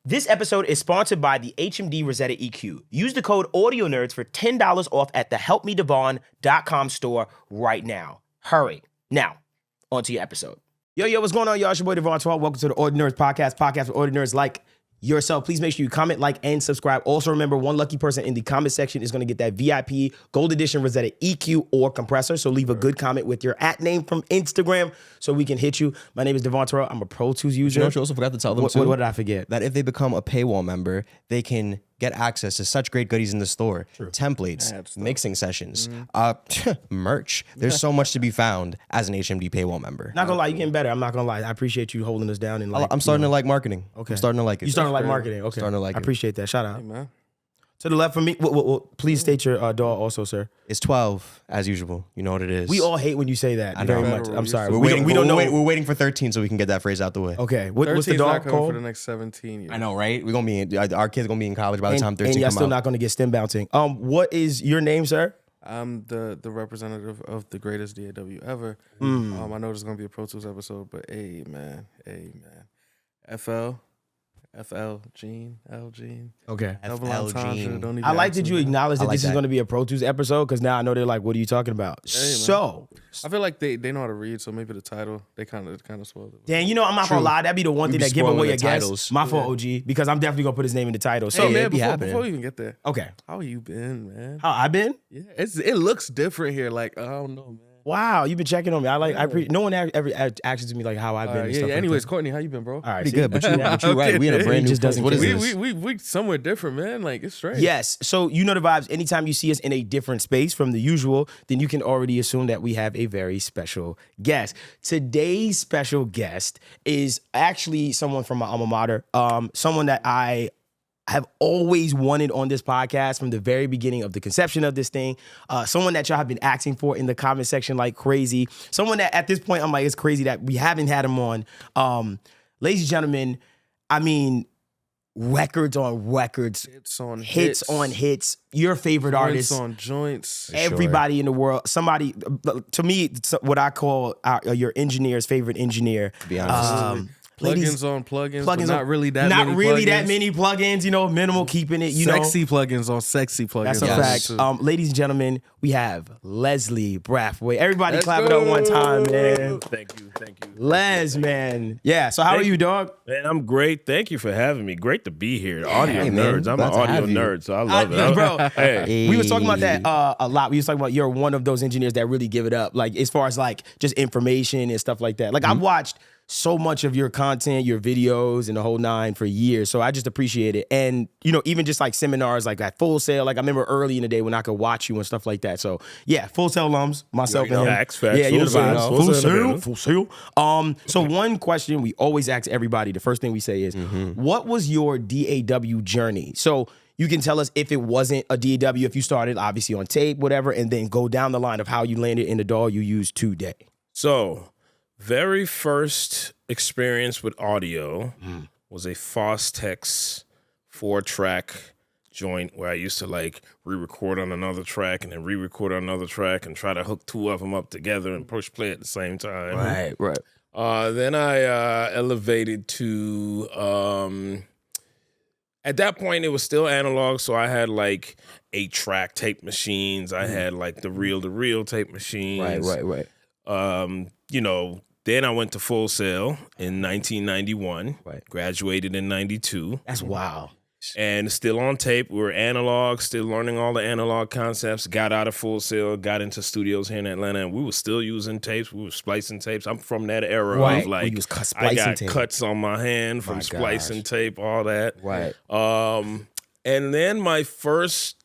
This episode is sponsored by the HMD Rosetta EQ. Use the code AudioNerds for $10 off at the helpmedevon.com store right now. Hurry. Now, on to your episode. Yo, what's going on, y'all? It's your boy, Devvon Terrell. Welcome to the AudioNerds podcast with AudioNerds like yourself. Please make sure you comment, like, and subscribe. Also, remember, one lucky person in the comment section is going to get that VIP Gold Edition Rosetta EQ or compressor. So leave a good comment with your @ name from Instagram so we can hit you. My name is Devvon Terrell. I'm a Pro Tools user. You know what you also forgot to tell them, What did I forget? That if they become a paywall member, they can get access to such great goodies in the store. True. Templates, mixing sessions, merch. There's so much to be found as an HMD paywall member. Not gonna lie, you're getting better. I'm not gonna lie. I appreciate you holding us down. And I'm starting to like marketing. Okay. I'm starting to like it. You starting to like marketing? Okay. Starting to like I it. appreciate that. Shout out. Hey, man. To the left from me, please state your DAW also, sir. It's 12 as usual. You know what it is. We all hate when you say that very much. I'm sorry. We're We don't know. We're waiting for 13 so we can get that phrase out the way. Okay. What's the 13's DAW not coming called? for the next 17 years. I know, right? We're gonna be our kids gonna be in college by the time 13 and you're come still out. not going to get stem bouncing. What is your name, sir? I'm the representative of the greatest DAW ever. I know there's gonna be a Pro Tools episode, but hey man. FL Gene, L Gene. Okay. Double FL entendre, Gene. don't even I like ask that me you acknowledge that I like this is that. going to be a Pro Tools episode because now I know they're like, what are you talking about? man. So, I feel like they know how to read, so maybe the title they kind of spoiled it. Dan, I'm not going to lie. That'd be the one We thing be that give spoiling away the a guess. titles. My fault, OG, because I'm definitely going to put his name in the title. So, Hey man, it be happening. before we even get there, okay. how you been, man? How I been? Yeah, it looks different here. Like I don't know, man. Wow, you've been checking on me. No one ever asks me like how I've been. And stuff like Anyways, that. Courtney, how you been, bro? All right, Pretty see? good, but you're right. We in a brand new just doesn't place. What is care. this? We somewhere different, man. Like it's strange. Yes. So you know the vibes. Anytime you see us in a different space from the usual, then you can already assume that we have a very special guest. Today's special guest is actually someone from my alma mater, someone that I have always wanted on this podcast from the very beginning of the conception of this thing. Someone that y'all have been asking for in the comment section like crazy. Someone that at this point I'm like, it's crazy that we haven't had him on. Ladies and gentlemen, I mean, records on records, hits on hits. Your favorite artist, on joints. everybody in the world. Somebody, to me, it's what I call your engineer's favorite engineer. To be honest. Plugins on plugins, but on- not really that not many really plugins. that many plugins. Minimal, keeping it. Sexy plugins on sexy plugins. That's a Yes. fact. Ladies and gentlemen, we have Leslie Brathwaite. Everybody Let's clap it up go. one time, man. Thank you. Les, man. Yeah, so how are you, dog? Man, I'm great. Thank you for having me. Great to be here. The audio Hey, man. nerds. I'm Glad an to audio have you. nerd, so I love it. Bro, Hey. we was talking about that a lot. We was talking about you're one of those engineers that really give it up, like as far as like just information and stuff like that. Like I've watched so much of your content, your videos, and the whole nine for years. So I just appreciate it. And even just like seminars like at Full Sail. Like I remember early in the day when I could watch you and stuff like that. So yeah, Full Sail alums, myself and him. Facts. Yeah, you know the Full vibes. Sail. Full Full Sail in the Sail. building. Full Sail. So one question we always ask everybody, the first thing we say is, what was your DAW journey? So you can tell us if it wasn't a DAW, if you started obviously on tape, whatever, and then go down the line of how you landed in the DAW you use today. So, very first experience with audio was a Fostex 4-track joint where I used to like re-record on another track and then re-record on another track and try to hook two of them up together and push play at the same time. Right. Then I elevated to, at that point it was still analog, so I had like 8-track tape machines. I had like the reel-to-reel tape machines. Right. Then I went to Full Sail in 1991, graduated in 92. That's wild. And still on tape. We were analog, still learning all the analog concepts. Got out of Full Sail, got into studios here in Atlanta, and we were still using tapes. We were splicing tapes. I'm from that era of like, We was I splicing got tape. cuts on my hand from splicing tape, all that. Right. And then my first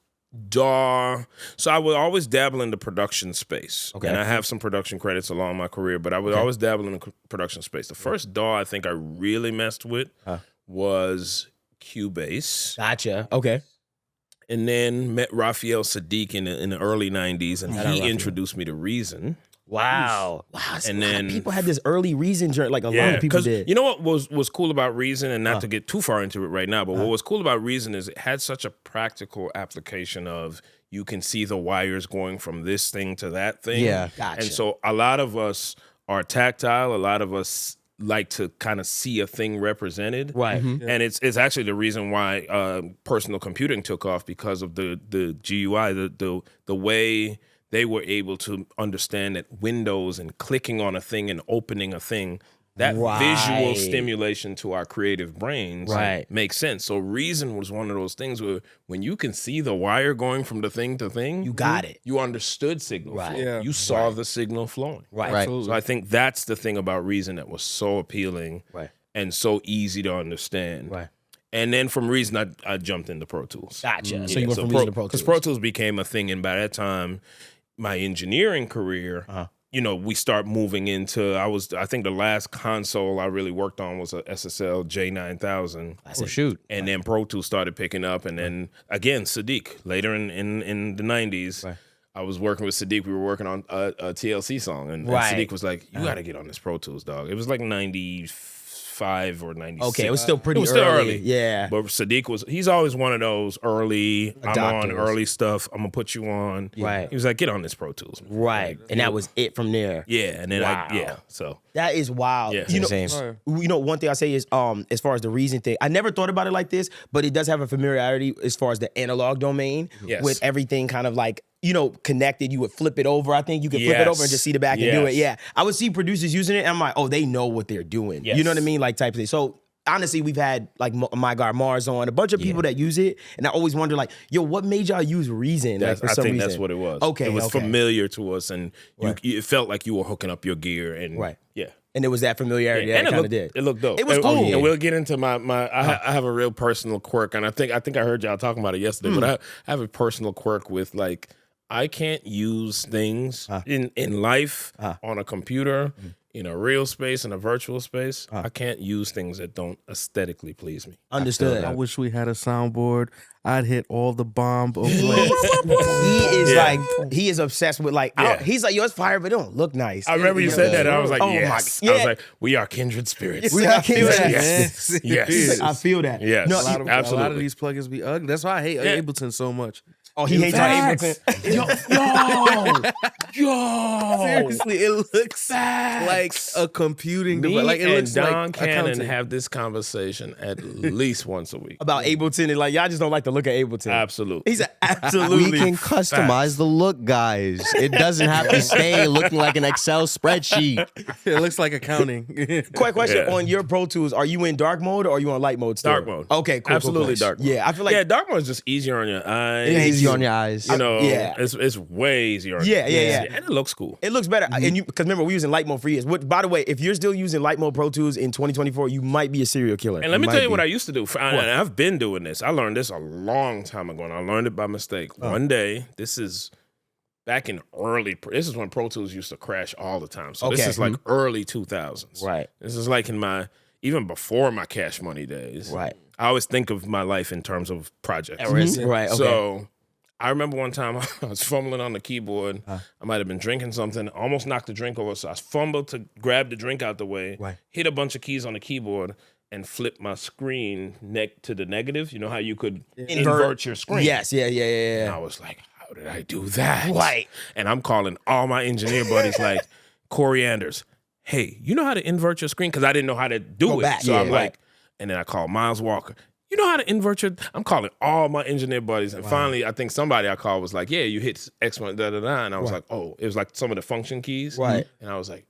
DAW, so I would always dabble in the production space. Okay. And I have some production credits along my career, but I would always dabble in the production space. The first DAW I think I really messed with was Cubase. Gotcha. Okay. And then met Raphael Sadiq in the early 90s, and he introduced me to Reason. Wow. And then people had this early Reason journey, like a lot Yeah, of people because did. you know what was cool about Reason, and not to get too far into it right now, but what was cool about Reason is it had such a practical application of you can see the wires going from this thing to that thing. Yeah. Gotcha. And so a lot of us are tactile, a lot of us like to kind of see a thing represented. Right. And it's actually the reason why personal computing took off, because of the GUI, the way they were able to understand that windows and clicking on a thing and opening a thing, that visual stimulation to our creative brains makes sense. So Reason was one of those things where when you can see the wire going from the thing to thing, You got it. You understood signal flow. Yeah. You saw the signal flowing. Right. So I think that's the thing about Reason that was so appealing and so easy to understand. Right. And then from Reason, I jumped into Pro Tools. Gotcha. So you went from Reason to Pro Tools. Because Pro Tools became a thing, and by that time, my engineering career, you know, we start moving into, I think the last console I really worked on was a SSL J9000. Oh, shoot. And then Pro Tools started picking up. And then, again, Sadiq, later in the 90s, I was working with Sadiq. We were working on a TLC song. And Sadiq was like, you got to get on this Pro Tools, dog. It was like 95 or 96. Okay, it was still pretty still early. Yeah. But Sadiq he's always one of those early, I'm on Adopters. early stuff, I'm going to put you on. Right. He was like, get on this Pro Tools. Man. Right. And that was it from there. Yeah, and then Wow. so. That is wild. Yeah. You know, Insane. you know, one thing I say is, as far as the Reason thing, I never thought about it like this, but it does have a familiarity as far as the analog domain Yes. with everything kind of like, you know, connected. You would flip it over. I think you could flip it over and just see the back and do it. Yeah. I would see producers using it, and I'm like, oh, they know what they're doing. Yes. You know what I mean? Like type of thing. So honestly, we've had like my guy Mars on, a bunch of people that use it, and I always wonder like, yo, what made y'all use Reason? Like, for I some think reason? that's what it was. Okay, it was okay. familiar to us, and it felt like you were hooking up your gear, and yeah. And it was that familiarity And that it kind looked, of did. it looked dope. It was And- cool. And we'll get into I have a real personal quirk, and I think I heard y'all talking about it yesterday, but I have a personal quirk with like, I can't use things in life on a computer, in a real space, in a virtual space. I can't use things that don't aesthetically please me. Understood. I wish we had a soundboard. I'd hit all the bomb of like, He is like, he is obsessed with like, Yeah. he's like, yo, it's fire, but it don't look nice. I remember you said that, and I was like, Oh my- yes. yeah. I was like, we are kindred spirits. We are kindred Yes. Yes. He's like, I feel that. Yes. No, a lot of Absolutely. these plugins be ugly. That's why I hate Ableton so much. oh, he hates our Ableton. Yo. Seriously, it looks like a computing Me device. Like it and looks Don like Cannon accounting. have this conversation at least once a week. About Ableton and like, y'all just don't like the look of Ableton. Absolutely. He's absolutely. We can customize the look, guys. It doesn't have to stay looking like an Excel spreadsheet. It looks like accounting. Quick question Yeah. on your Pro Tools: are you in dark mode or are you on light mode still? Dark mode. Okay, cool. Absolutely cool. dark mode. Yeah, I feel like yeah, dark mode is just easier on your eyes. Yeah, Easy on your eyes. You know, yeah. it's way easier. On Yeah, your yeah, eyes. yeah. And it looks cool. it looks better. And you, because remember we using light mode for years. What, by the way, if you're still using light mode Pro Tools in 2024, you might be a serial killer. And let me might tell you be. what I used to do. And I've been doing this. I learned this a long time ago, and I learned it by mistake. One day, this is back in this is when Pro Tools used to crash all the time. So this Okay. is like early 2000s. Right. This is like even before my Cash Money days. Right. I always think of my life in terms of projects. Right. Okay. So I remember one time I was fumbling on the keyboard. I might have been drinking something, almost knocked the drink over. So I fumbled to grab the drink out the way, hit a bunch of keys on the keyboard, and flip my screen to the negative. You know how you could invert your screen? Yes. Yeah. And I was like, how did I do that? Right. And I'm calling all my engineer buddies like, Corey Anders, hey, you know how to invert your screen? Because I didn't know how to do Go it. back. So Yeah, I'm right. like, and then I called Miles Walker. You know how to invert your... I'm calling all my engineer buddies. And finally, I think somebody I called was like, yeah, you hit X, da-da-da. And I was like, oh, it was like some of the function keys. Right. And I was like,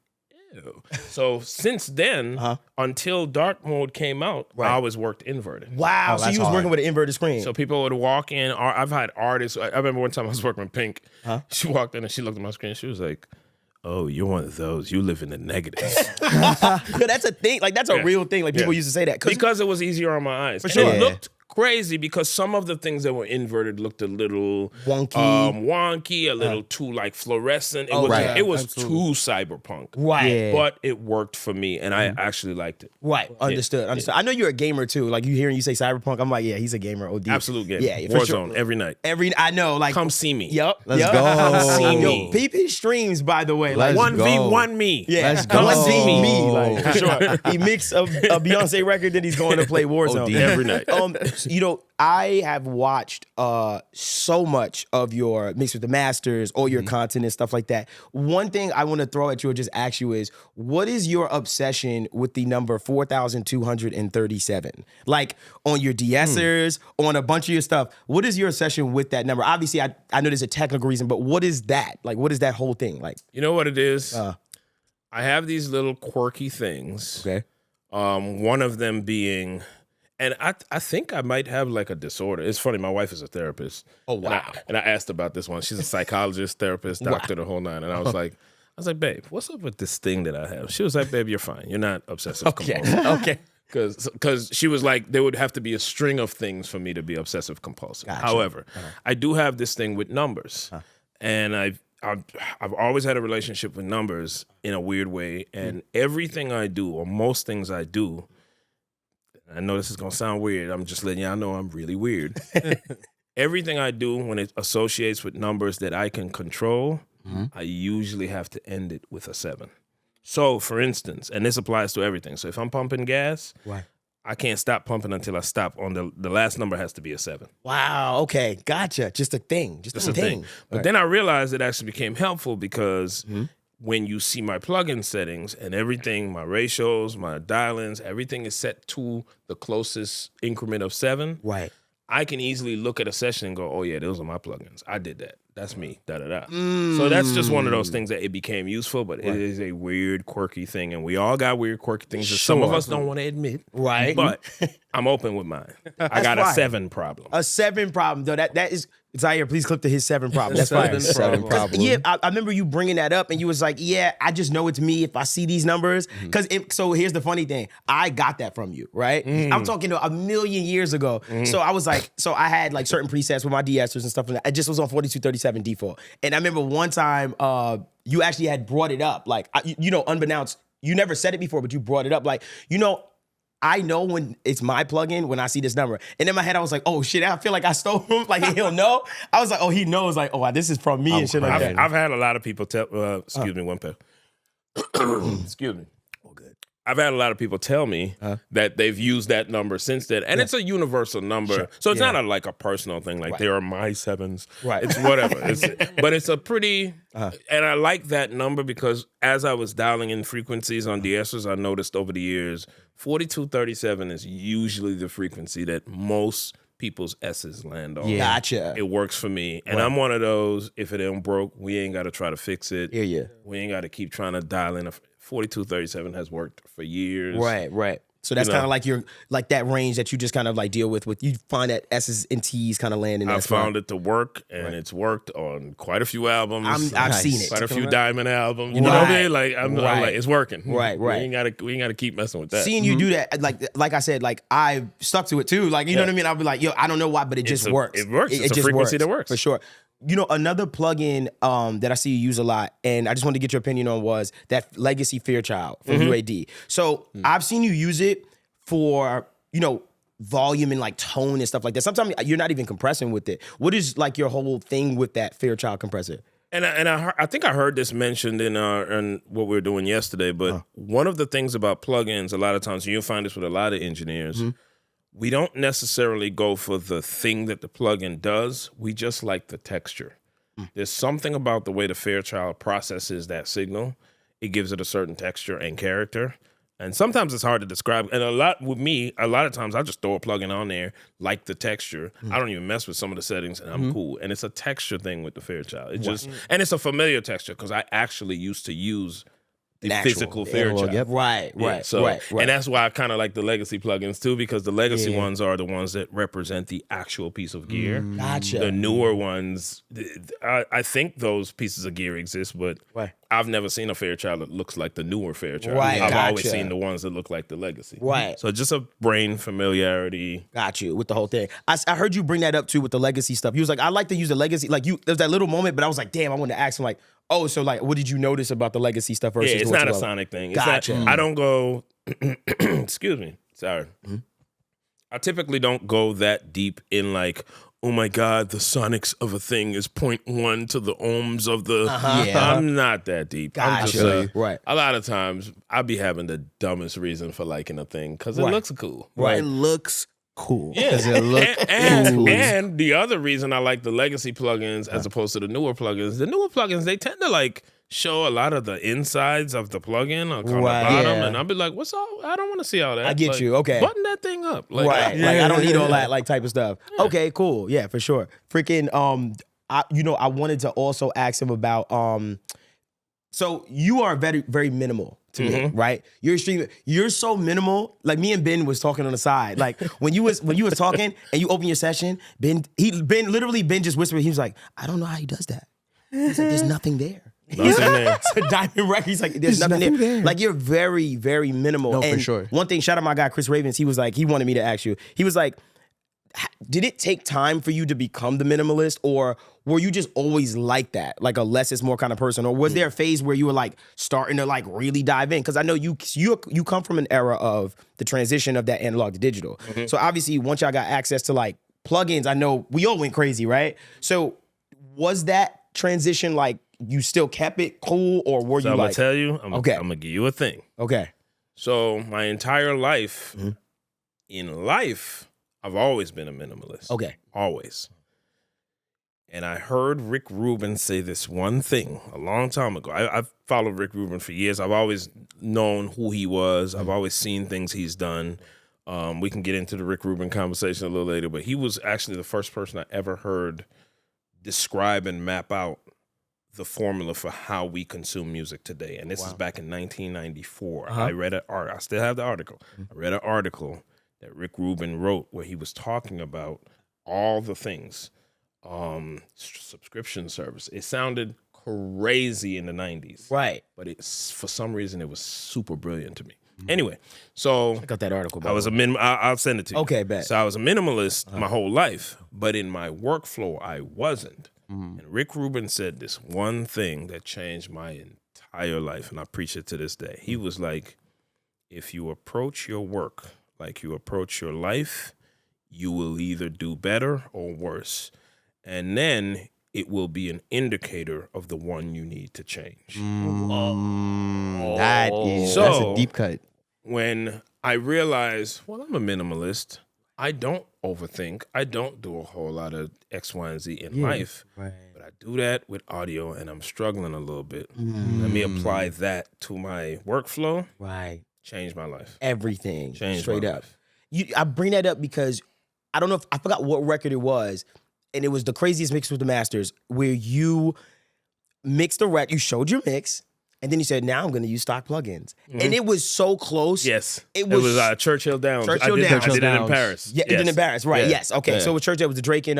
ew. So since then, until dark mode came out, I always worked inverted. Wow. So that's you was hard. working with an inverted screen. So people would walk in. I've had artists. I remember one time I was working with Pink. She walked in and she looked at my screen. She was like, oh, you're one of those. You live in the negative. No, that's a thing. Like that's a Yeah. real thing. Like people Yeah. used to say that Because it was easier on my eyes. For sure. And it Yeah. looked crazy because some of the things that were inverted looked a little Wonky. a little too like fluorescent. It Oh, was, right. it was Absolutely. too cyberpunk. Right. Yeah. But it worked for me, and I actually liked it. Right. Understood. I know you're a gamer too. Like you hearing you say cyberpunk, I'm like, yeah, he's a gamer. OD. Absolute game. Yeah, for sure. Warzone every night. I know. Like Come see me. Yep. Let's yep. go. See Yo, me. peep his streams, by the way. Like Let's 1v1 me. yeah, Let's come go. see me. Like for sure. He mixed a Beyonce record, then he's going to play Warzone OD every night. I have watched so much of your Mix with the Masters, all your content and stuff like that. One thing I want to throw at you or just ask you is, what is your obsession with the number 4,237? Like on your deessers, on a bunch of your stuff, what is your obsession with that number? Obviously, I know there's a technical reason, but what is that? Like, what is that whole thing? Like, You know what it is? I have these little quirky things. okay. One of them being, and I think I might have like a disorder. It's funny, my wife is a therapist. Oh, wow. And I asked about this one. She's a psychologist, therapist, doctor, the whole nine. And I was like, babe, what's up with this thing that I have? She was like, babe, you're fine. You're not obsessive compulsive. Okay. Because she was like, there would have to be a string of things for me to be obsessive compulsive. Gotcha. However, I do have this thing with numbers, and I've always had a relationship with numbers in a weird way, and everything I do, or most things I do, I know this is gonna sound weird. I'm just letting y'all know I'm really weird. Everything I do when it associates with numbers that I can control, I usually have to end it with a 7. So, for instance, and this applies to everything. So if I'm pumping gas, I can't stop pumping until I stop on the last number has to be a 7. Wow. Okay. Gotcha. Just a thing. Just a thing. But then I realized it actually became helpful because when you see my plugin settings and everything, my ratios, my dial-ins, everything is set to the closest increment of 7. Right. I can easily look at a session and go, oh yeah, those are my plugins. I did that. That's me. Da-da-da. So that's just one of those things that it became useful, but it is a weird, quirky thing. And we all got weird, quirky things that some of us don't want to admit. Right. But I'm open with mine. I got a 7 problem. A 7 problem, though. That is, Zaire, please clip to his 7 problem. That's fine. 7 problem. Yeah, I remember you bringing that up, and you was like, yeah, I just know it's me if I see these numbers. So here's the funny thing. I got that from you, right? I'm talking a million years ago. So I was like, so I had like certain presets with my deessers and stuff like that. I just was on 4237 default. And I remember one time you actually had brought it up. Like, unbeknownst, you never said it before, but you brought it up. Like, I know when it's my plugin when I see this number. And in my head, I was like, oh shit, I feel like I stole him. Like, he'll know. I was like, oh, he knows. Like, oh, this is from me and shit like that. I've had a lot of people tell, excuse me, one pair. Excuse me. Oh, good. I've had a lot of people tell me that they've used that number since then. And it's a universal number. Sure. So it's not like a personal thing. Like, there are my 7s. Right. It's whatever. But it's a pretty, and I like that number because as I was dialing in frequencies on deessers, I noticed over the years, 4237 is usually the frequency that most people's S's land on. Yeah. Gotcha. It works for me. And I'm one of those, if it ain't broke, we ain't got to try to fix it. Yeah. We ain't got to keep trying to dial in. 4237 has worked for years. Right. So that's kind of like your that range that you just kind of like deal with you find that S's and T's kind of land in that I found it to work, and it's worked on quite a few albums. I've seen it. Quite a few Diamond albums. You know what I mean? Like I'm like, it's working. Right. We ain't gotta keep messing with that. Seeing you do that, like I said, like I stuck to it too. Like you know what I mean? I'll be like, yo, I don't know why, but it just works. It works. It's a just frequency works, that works for sure. Another plugin that I see you use a lot, and I just wanted to get your opinion on was that Legacy Fairchild from UAD. So I've seen you use it for, volume and like tone and stuff like that. Sometimes you're not even compressing with it. What is like your whole thing with that Fairchild compressor? And I think I heard this mentioned in what we were doing yesterday, but one of the things about plugins, a lot of times, and you'll find this with a lot of engineers, we don't necessarily go for the thing that the plugin does. We just like the texture. There's something about the way the Fairchild processes that signal. It gives it a certain texture and character. And sometimes it's hard to describe. And a lot of times I just throw a plugin on there, like the texture. I don't even mess with some of the settings, and I'm cool. And it's a texture thing with the Fairchild. And it's a familiar texture because I actually used to use the physical Fairchild. Yep. Right. And that's why I kind of like the legacy plugins too, because the legacy ones are the ones that represent the actual piece of gear. Gotcha. The newer ones, I think those pieces of gear exist, but I've never seen a Fairchild that looks like the newer Fairchild. Right. I've always seen the ones that look like the legacy. Right. So just a brain familiarity. Got you with the whole thing. I heard you bring that up too with the legacy stuff. You was like, I like to use the legacy. Like there's that little moment, but I was like, damn, I wanted to ask him like, oh, so like, what did you notice about the legacy stuff versus it's not a sonic thing. Gotcha. I don't go, excuse me, sorry. I typically don't go that deep in like, oh my God, the sonics of a thing is 0.1 to the ohms of the, I'm not that deep. Gotcha. Right. A lot of times I be having the dumbest reason for liking a thing because it looks cool. Right. It looks cool. Yeah, Does it look and the other reason I like the legacy plugins as opposed to the newer plugins, they tend to like show a lot of the insides of the plugin on the bottom, and I'll be like, "What's all? I don't want to see all that." I get like, you. Okay, button that thing up. Like, right. Like I don't need all that like type of stuff. Yeah. Okay, cool. Yeah, for sure. Freaking I wanted to also ask him about so you are very, very minimal to me, right? You're so minimal. Like me and Ben was talking on the side. Like when you was talking and you open your session, Ben just whispered, he was like, I don't know how he does that. He's like, there's nothing there. Nothing there. It's a diamond record. He's like, there's nothing there. Like you're very, very minimal. No, and for sure. One thing, shout out my guy Chris Ravens, he was like, he wanted me to ask you. He was like, did it take time for you to become the minimalist, or were you just always like that, like a less is more kind of person, or was there a phase where you were like starting to like really dive in? Because I know you come from an era of the transition of that analog to digital. So obviously, once y'all got access to like plugins, I know we all went crazy, right? So was that transition like you still kept it cool, or were you I'm like? gonna tell you. I'm gonna give you a thing. Okay. So my entire life, in life, I've always been a minimalist. Okay. Always. And I heard Rick Rubin say this one thing a long time ago. I've followed Rick Rubin for years. I've always known who he was. I've always seen things he's done. We can get into the Rick Rubin conversation a little later, but he was actually the first person I ever heard describe and map out the formula for how we consume music today. And this is back in 1994. I read an article. I still have the article. I read an article that Rick Rubin wrote where he was talking about all the things, subscription service. It sounded crazy in the 90s. Right. But for some reason, it was super brilliant to me. Anyway, so I got that article. I was I'll send it to you. Okay, bet. So I was a minimalist my whole life, but in my workflow, I wasn't. And Rick Rubin said this one thing that changed my entire life, and I preach it to this day. He was like, if you approach your work like you approach your life, you will either do better or worse. And then it will be an indicator of the one you need to change. That's a deep cut. When I realized, well, I'm a minimalist. I don't overthink. I don't do a whole lot of X, Y, and Z in life. Right. But I do that with audio, and I'm struggling a little bit. Let me apply that to my workflow. Right. Change my life. Everything. Change straight my up. life. I bring that up because I don't know if I forgot what record it was, and it was the craziest mix with the masters where you mixed the record, you showed your mix, and then you said, now I'm going to use stock plugins. And it was so close. Yes. It was Churchill Downs. Churchill I Downs. did it in Paris. Yeah, it did in Paris, right? Yeah. Yes. Okay. Yeah. So with Churchill, it was the Drake and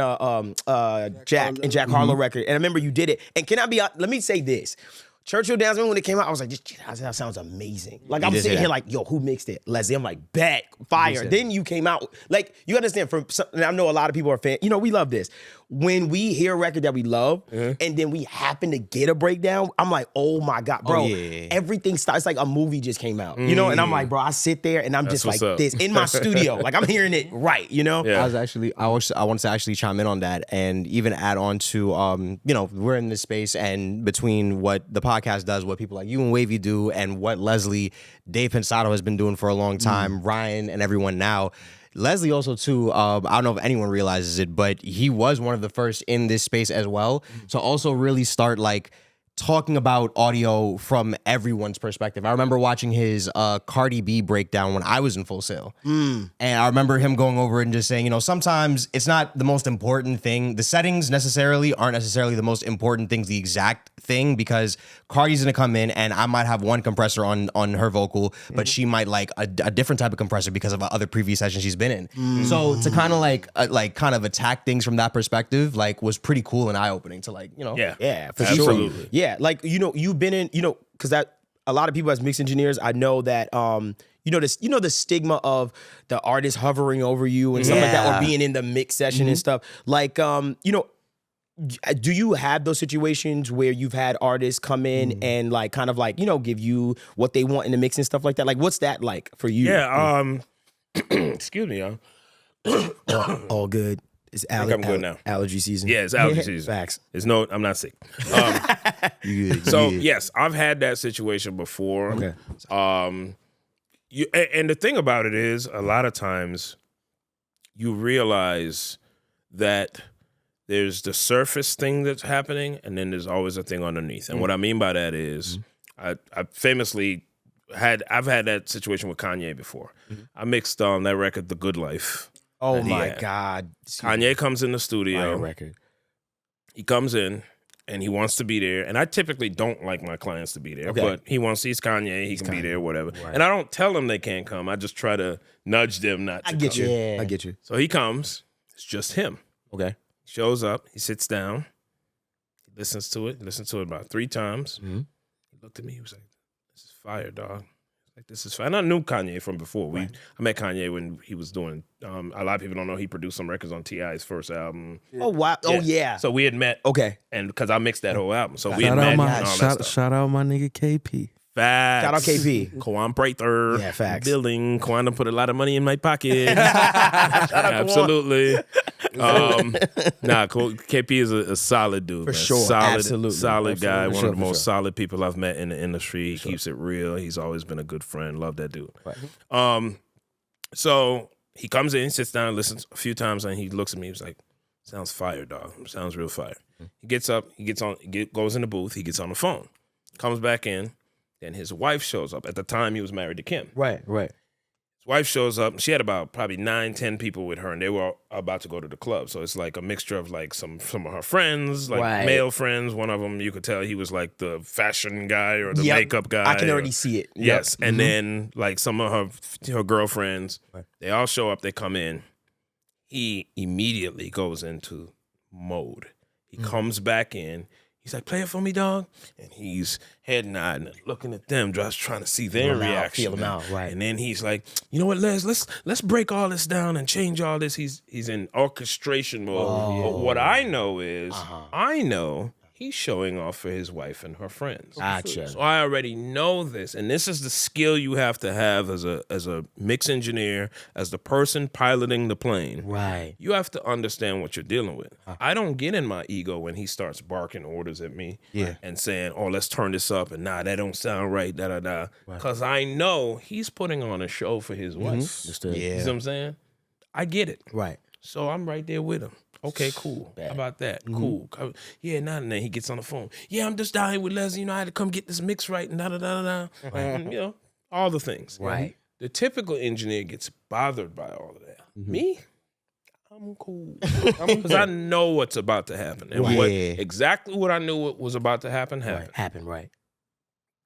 Jack Harlow record, and I remember you did it. And can I be? Let me say this. Churchill Downs, when it came out, I was like, that sounds amazing. Like, I'm sitting here like, yo, who mixed it? Leslie. I'm like, bet, fire. Then you came out, like, you understand, and I know a lot of people are fans, we love this. When we hear a record that we love, and then we happen to get a breakdown, I'm like, oh my God, bro, everything starts, it's like a movie just came out, and I'm like, bro, I sit there and I'm just like this in my studio, like I'm hearing it right, Yeah. I wanted to actually chime in on that and even add on to, we're in this space, and between what the podcast does, what people like you and Wavy do, and what Leslie, Dave Pensado has been doing for a long time, Ryan and everyone now. Leslie also too, I don't know if anyone realizes it, but he was one of the first in this space as well to also really start like talking about audio from everyone's perspective. I remember watching his Cardi B breakdown when I was in Full Sail. And I remember him going over and just saying, sometimes it's not the most important thing. The settings aren't necessarily the most important things, the exact thing, because Cardi's gonna come in and I might have one compressor on her vocal, but she might like a different type of compressor because of other previous sessions she's been in. So to kind of kind of attack things from that perspective, like, was pretty cool and eye-opening to Yeah, for Absolutely. sure. Yeah, like, you've been in, because that a lot of people as mix engineers, I know that the stigma of the artist hovering over you and stuff like that, or being in the mix session and stuff. Like, do you have those situations where you've had artists come in and like kind of like, give you what they want in the mix and stuff like that? Like, what's that like for you? Yeah. Excuse me, y'all. All good. It's I'm good now. Allergy season. Yeah, it's allergy season. Facts. I'm not sick. Yes, I've had that situation before. Okay. And the thing about it is, a lot of times you realize that there's the surface thing that's happening, and then there's always a thing underneath. And what I mean by that is, I famously I've had that situation with Kanye before. I mixed that record, The Good Life. Oh my God. Kanye comes in the studio. Record. He comes in and he wants to be there. And I typically don't like my clients to be there, but he's Kanye, he can be there, whatever. Right. And I don't tell them they can't come. I just try to nudge them not to come. Yeah. I get you. So he comes. It's just him. Okay. Shows up. He sits down. He listens to it about 3 times. He looked at me. He was like, "This is fire, dog." Like, this is fire. And I knew Kanye from before. I met Kanye when he was doing. A lot of people don't know he produced some records on T.I.'s first album. Oh wow! Yeah. Oh yeah. So we had met. Okay. And because I mixed that whole album, so we had met. Shout out my nigga KP. Facts. Shout out KP. Cooperator. Yeah, facts. Building. Kwan put a lot of money in my pocket. Absolutely. KP is a solid dude. For man. sure. Solid guy. One of the most sure. solid people I've met in the industry. He keeps it real. He's always been a good friend. Love that dude. Right. So he comes in, sits down, listens a few times, and he looks at me. He's like, "Sounds fire, dog. Sounds real fire." He gets up. Goes in the booth. He gets on the phone. Comes back in. Then his wife shows up. At the time, he was married to Kim. Right. His wife shows up. She had about probably 9-10 people with her, and they were about to go to the club. So it's like a mixture of like some of her friends, like male friends. One of them, you could tell he was like the fashion guy or the makeup guy. I can already see it. Yes. And then like some of her girlfriends, they all show up. They come in. He immediately goes into mode. He comes back in. He's like, "Play it for me, dog." And he's head nodding, looking at them, just trying to see their reaction. Feel them out, right? And then he's like, "You know what, Les? Let's break all this down and change all this." He's in orchestration mode. But what I know is, I know he's showing off for his wife and her friends. Gotcha. So I already know this, and this is the skill you have to have as a mix engineer, as the person piloting the plane. Right. You have to understand what you're dealing with. I don't get in my ego when he starts barking orders at me and saying, "Oh, let's turn this up," and "Nah, that don't sound right, da-da-da." Because I know he's putting on a show for his wife. Understood. You see what I'm saying? I get it. Right. So I'm right there with him. Okay, cool. How about that? Cool. Yeah, and then he gets on the phone. "Yeah, I'm just down here with Leslie. I had to come get this mix right and da-da-da-da-da." And, all the things. Right. The typical engineer gets bothered by all of that. Me? I'm cool. Because I know what's about to happen. And exactly what I knew what was about to happen happened. Right.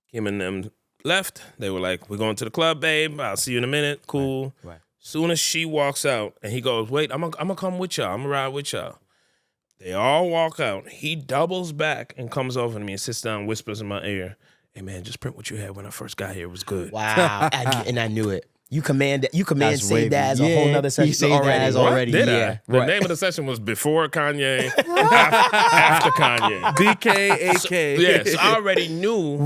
Him and them left. They were like, "We're going to the club, babe. I'll see you in a minute." Cool. Right. Soon as she walks out and he goes, "Wait, I'm gonna come with y'all. I'm gonna ride with y'all." They all walk out. He doubles back and comes over to me and sits down, whispers in my ear, "Hey man, just print what you had when I first got here. It was good." Wow. And I knew it. You command Say Daz a whole nother session. Say Daz already. Did I? The name of the session was before Kanye, after Kanye. BKAK. Yes, I already knew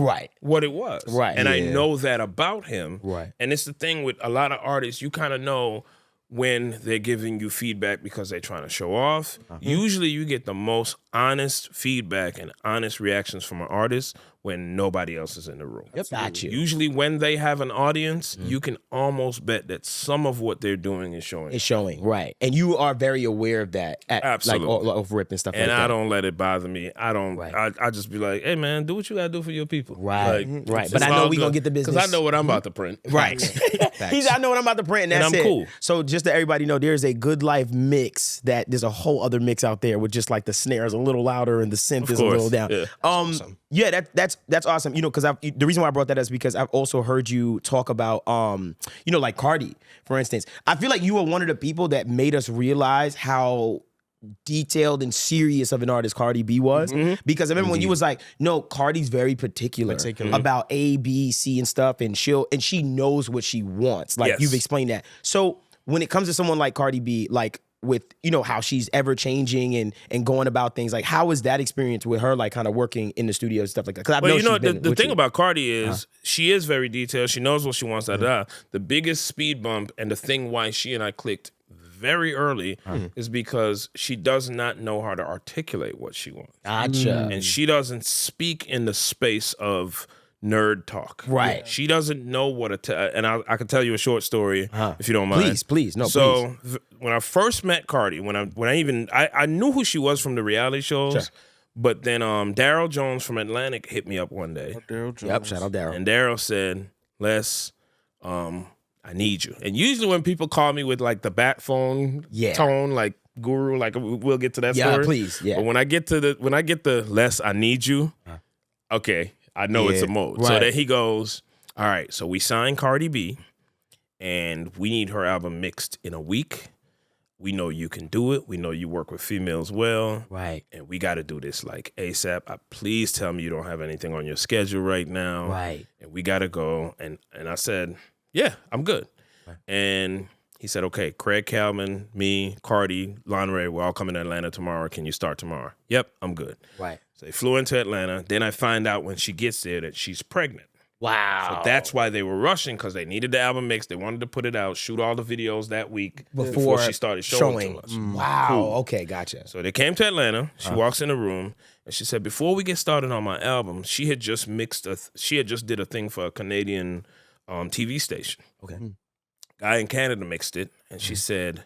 what it was. Right. And I know that about him. Right. And it's the thing with a lot of artists, you kind of know when they're giving you feedback because they're trying to show off. Usually you get the most honest feedback and honest reactions from an artist when nobody else is in the room. Got you. Usually when they have an audience, you can almost bet that some of what they're doing is showing. It's showing, right. And you are very aware of that. Absolutely. Like of rip and stuff and like that. And I don't let it bother me. I don't, I just be like, "Hey man, do what you gotta do for your people." Right, like, But I know we're going to get the business. Because I know what I'm about to print. Right. I know what I'm about to print, and that's I'm it. cool. So just to everybody know, there's a Good Life mix there's a whole other mix out there with just like the snare is a little louder and the synth is a little down. Yeah. Yeah, that's awesome. Because the reason why I brought that is because I've also heard you talk about like CARDI, for instance. I feel like you were one of the people that made us realize how detailed and serious of an artist Cardi B was. Because I remember when you was like, "No, Cardi's very particular about A, B, C and stuff, and she knows what she wants." Like you've explained that. So when it comes to someone like Cardi B, like with how she's ever changing and going about things, like how was that experience with her, like kind of working in the studio and stuff like that? Because the thing about Cardi is she is very detailed. She knows what she wants. The biggest speed bump and the thing why she and I clicked very early is because she does not know how to articulate what she wants. Gotcha. And she doesn't speak in the space of nerd talk. Right. She doesn't know what and I can tell you a short story if you don't mind. Please. No, so please. When I first met CARDI, I knew who she was from the reality shows. Sure. But then Daryl Jones from Atlantic hit me up one day. Daryl Jones. Yep, shout out Daryl. And Daryl said, Les, I need you. And usually when people call me with like the bat phone tone, like Guru, like we'll get to that story. Yeah, please. Yeah. But when I get the Les, I need you, okay, I know it's a mode. So Right. then he goes, all right, so we signed Cardi B and we need her album mixed in a week. We know you can do it. We know you work with females well. Right. And we got to do this like ASAP. Please tell me you don't have anything on your schedule right now. Right. And we got to go. And I said, yeah, I'm good. Right. And he said, okay, Craig Calvin, me, Cardi, Lon Ray, we're all coming to Atlanta tomorrow. Can you start tomorrow? Yep, I'm good. Right. So they flew into Atlanta. Then I find out when she gets there that she's pregnant. Wow. So that's why they were rushing, because they needed the album mixed. They wanted to put it out, shoot all the videos that week before she started showing to us. Wow. Cool. Okay, gotcha. So they came to Atlanta. She walks in the room and she said, before we get started on my album, she had just did a thing for a Canadian TV station. Okay. Guy in Canada mixed it, and she said,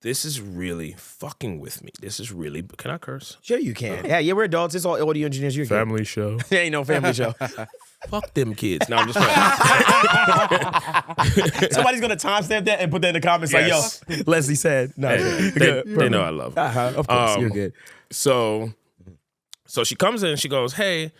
this is really fucking with me. This is really, can I curse? Sure you can. Yeah, we're adults. It's all audio engineers. You're Family show. It ain't no family show. Fuck them kids. No, I'm just playing. Somebody's going to timestamp that and put that in the comments like, yo, Leslie said. No, they know I love them. Of course, you're good. So she comes in and she goes, hey,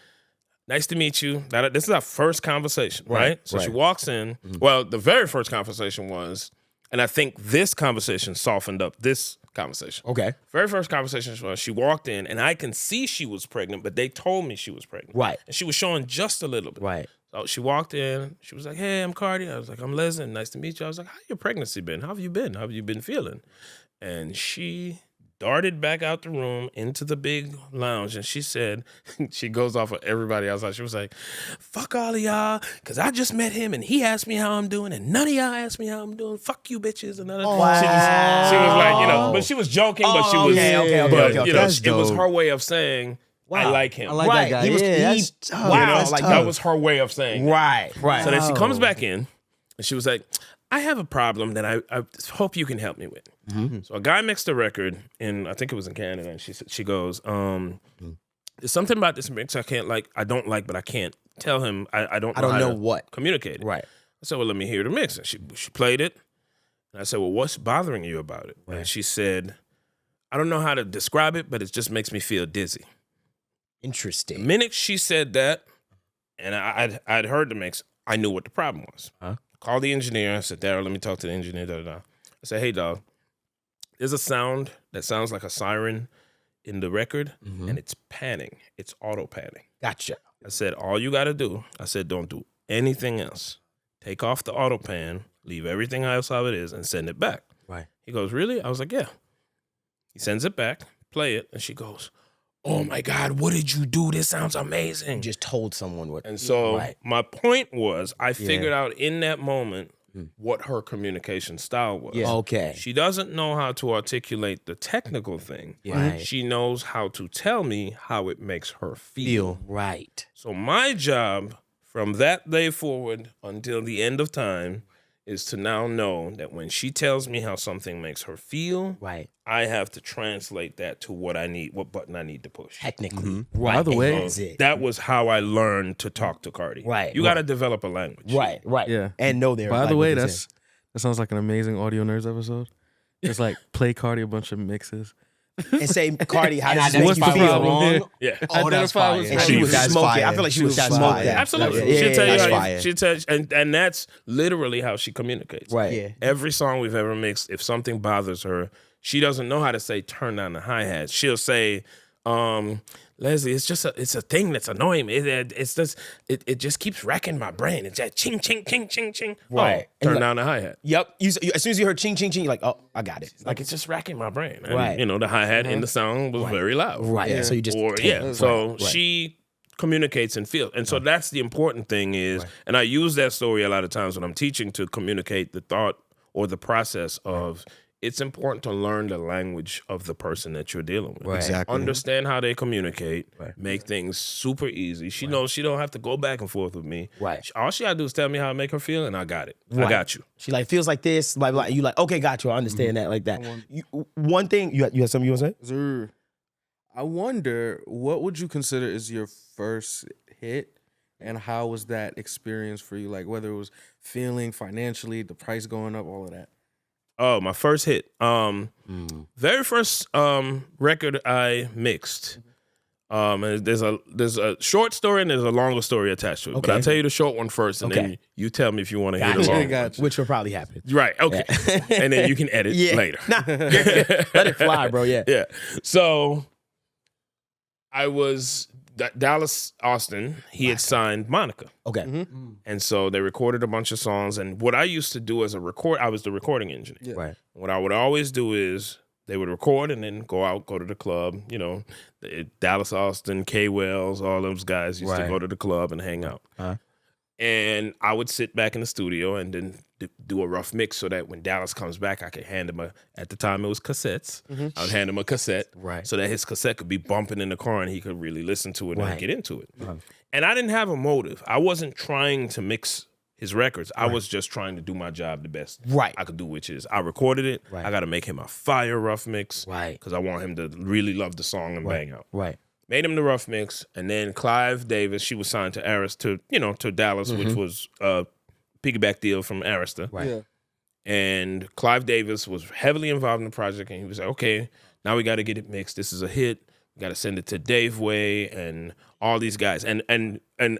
nice to meet you. Now, this is our first conversation, right? So she walks in. Well, the very first conversation was, and I think this conversation softened up this conversation. Okay. Very first conversation was she walked in, and I can see she was pregnant, but they told me she was pregnant. Right. And she was showing just a little bit. Right. So she walked in. She was like, hey, I'm Cardi. I was like, I'm Leslie. Nice to meet you. I was like, how your pregnancy been? How have you been? How have you been feeling? And she darted back out the room into the big lounge, and she said, she goes off of everybody else. She was like, fuck all of y'all, because I just met him, and he asked me how I'm doing, and none of y'all asked me how I'm doing. Fuck you, bitches. And she was like, but she was joking, but she was, it was her way of saying, I like him. I like that guy. That's that was her way of saying, right. So then she comes back in, and she was like, I have a problem that I hope you can help me with. Mm-hmm. So a guy mixed a record I think it was in Canada, and she goes, there's something about this mix I don't like, but I can't tell him. I don't know what. Communicate it. Right. I said, well, let me hear the mix. And she played it. And I said, well, what's bothering you about it? Right. And she said, I don't know how to describe it, but it just makes me feel dizzy. Interesting. The minute she said that, and I'd heard the mix, I knew what the problem was. Huh? Called the engineer. I said, Daryl, let me talk to the engineer. I said, hey, dog, there's a sound that sounds like a siren in the record, and it's panning. It's auto panning. Gotcha. I said, all you got to do, don't do anything else. Take off the auto pan, leave everything else how it is, and send it back. Right. He goes, really? I was like, yeah. He sends it back, play it, and she goes, oh my God, what did you do? This sounds amazing. Just told someone what. And so my point was, I figured out in that moment what her communication style was. Yeah. Okay. She doesn't know how to articulate the technical thing. Right. She knows how to tell me how it makes her feel. Right. So my job from that day forward until the end of time is to now know that when she tells me how something makes her feel, right, I have to translate that to what I need, what button I need to push. Technically. Right. By the way, that was how I learned to talk to CARDI. Right. You got to develop a language. Right. Yeah. And know their By the way, that sounds like an amazing Audio Nerds episode. Just like play CARDI a bunch of mixes. And say, CARDI, how does this make you feel? wrong? Yeah. Oh, that's fire. And she was smoking. I feel like she was smoking. Absolutely. Yeah, She'll tell you that's how fire. she'll tell you, and that's literally how she communicates. Right. Yeah. Every song we've ever mixed, if something bothers her, she doesn't know how to say turn down the hi-hat. She'll say, Leslie, it's a thing that's annoying me. It just keeps racking my brain. It's that ching ching ching ching ching. Right. Oh, turn down the hi-hat. Yep. As soon as you heard ching, ching, ching, you're like, oh, I got it. Like it's just racking my brain. And, Right. the hi-hat in the song was very loud. Right. Yeah. So you just she communicates and feels. And so that's the important thing is, and I use that story a lot of times when I'm teaching to communicate the thought or the process of it's important to learn the language of the person that you're dealing with. Right. Exactly. Understand how they communicate. Right. Make things super easy. She knows she don't have to go back and forth with me. Right. All she gotta do is tell me how to make her feel, and I got it. I Right. got you. She like feels like this, like you like, okay, got you. I understand that like that. One thing you have something you want to say? Sir, I wonder, what would you consider is your first hit, and how was that experience for you? Like, whether it was feeling, financially, the price going up, all of that. Oh, my first hit. Very first record I mixed. And there's a short story and there's a longer story attached to it. But Okay. I'll tell you the short one first, and then you tell me if you want to hear the Gotcha. long one. Gotcha. Which will probably happen. Right. Okay. And then you can edit later. Nah, let it fly, bro. Yeah. Yeah. So I was Dallas Austin. He had signed Monica. Okay. And so they recorded a bunch of songs. And what I used to do as I was the recording engineer. Yeah. Right. What I would always do is they would record and then go to the club. You know, Dallas Austin, K Wells, all those guys used to Right. go to the club and hang out. Uh-huh. And I would sit back in the studio and then do a rough mix so that when Dallas comes back, I could hand him at the time it was cassettes. I would hand him a cassette Right. so that his cassette could be bumping in the car and he could really listen to it Right. and get into it. And I didn't have a motive. I wasn't trying to mix his records. I was just trying to do my job the best Right. I could do, which is I recorded it. Right. I got to make him a fire rough mix Right. because I want him to really love the song and bang out. Right. Made him the rough mix, and then Clive Davis, she was signed to to Dallas, which was a piggyback deal from Arista. Right. Yeah. And Clive Davis was heavily involved in the project, and he was like, okay, now we got to get it mixed. This is a hit. We got to send it to Dave Way and all these guys. And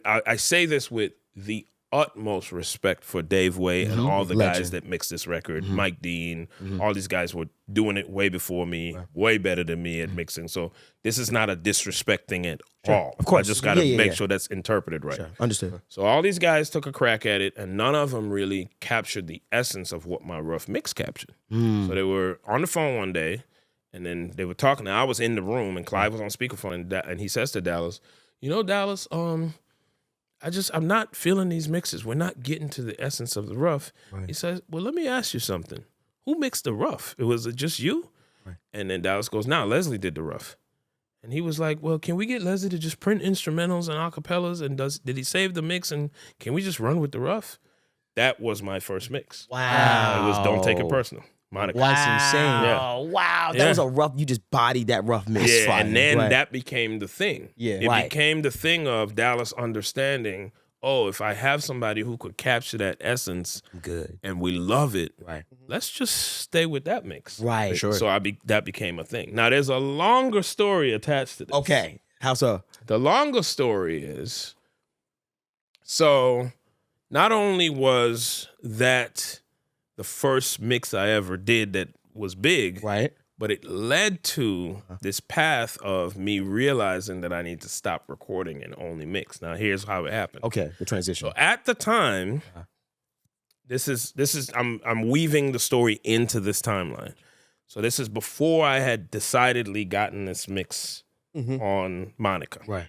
I say this with the utmost respect for Dave Way and all the guys that mixed this record. Mike Dean, all these guys were doing it way before me, way better than me at mixing. So this is not a disrespect thing at all. Of course. I just got to Yeah, make yeah. sure that's interpreted right. Sure. Understood. So all these guys took a crack at it, and none of them really captured the essence of what my rough mix captured. So they were on the phone one day, and then they were talking. Now I was in the room, and Clive was on speakerphone, and he says to Dallas, "You know, Dallas, I'm not feeling these mixes. We're not getting to the essence of the rough." Right. He says, "Well, let me ask you something. Who mixed the rough? Was it just you?" Right. And then Dallas goes, "No, Leslie did the rough." And he was like, "Well, can we get Leslie to just print instrumentals and acapellas? And did he save the mix? And can we just run with the rough?" That was my first mix. Wow. It was "Don't Take It Personal." Monica. That's insane. Yeah. Wow. That Yeah. was a rough, you just bodied that rough mix. Yeah, fire. and then Right. that became the thing. Yeah. It Right. became the thing of Dallas understanding, oh, if I have somebody who could capture that essence Good. and we love it, Right. let's just stay with that mix. Right. Sure. So that became a thing. Now, there's a longer story attached to this. Okay. How so? The longer story is, so not only was that the first mix I ever did that was big, Right. but it led to this path of me realizing that I need to stop recording and only mix. Now, here's how it happened. Okay. The transition. So at the time, this is I'm weaving the story into this timeline. So this is before I had decidedly gotten this mix on Monica. Right.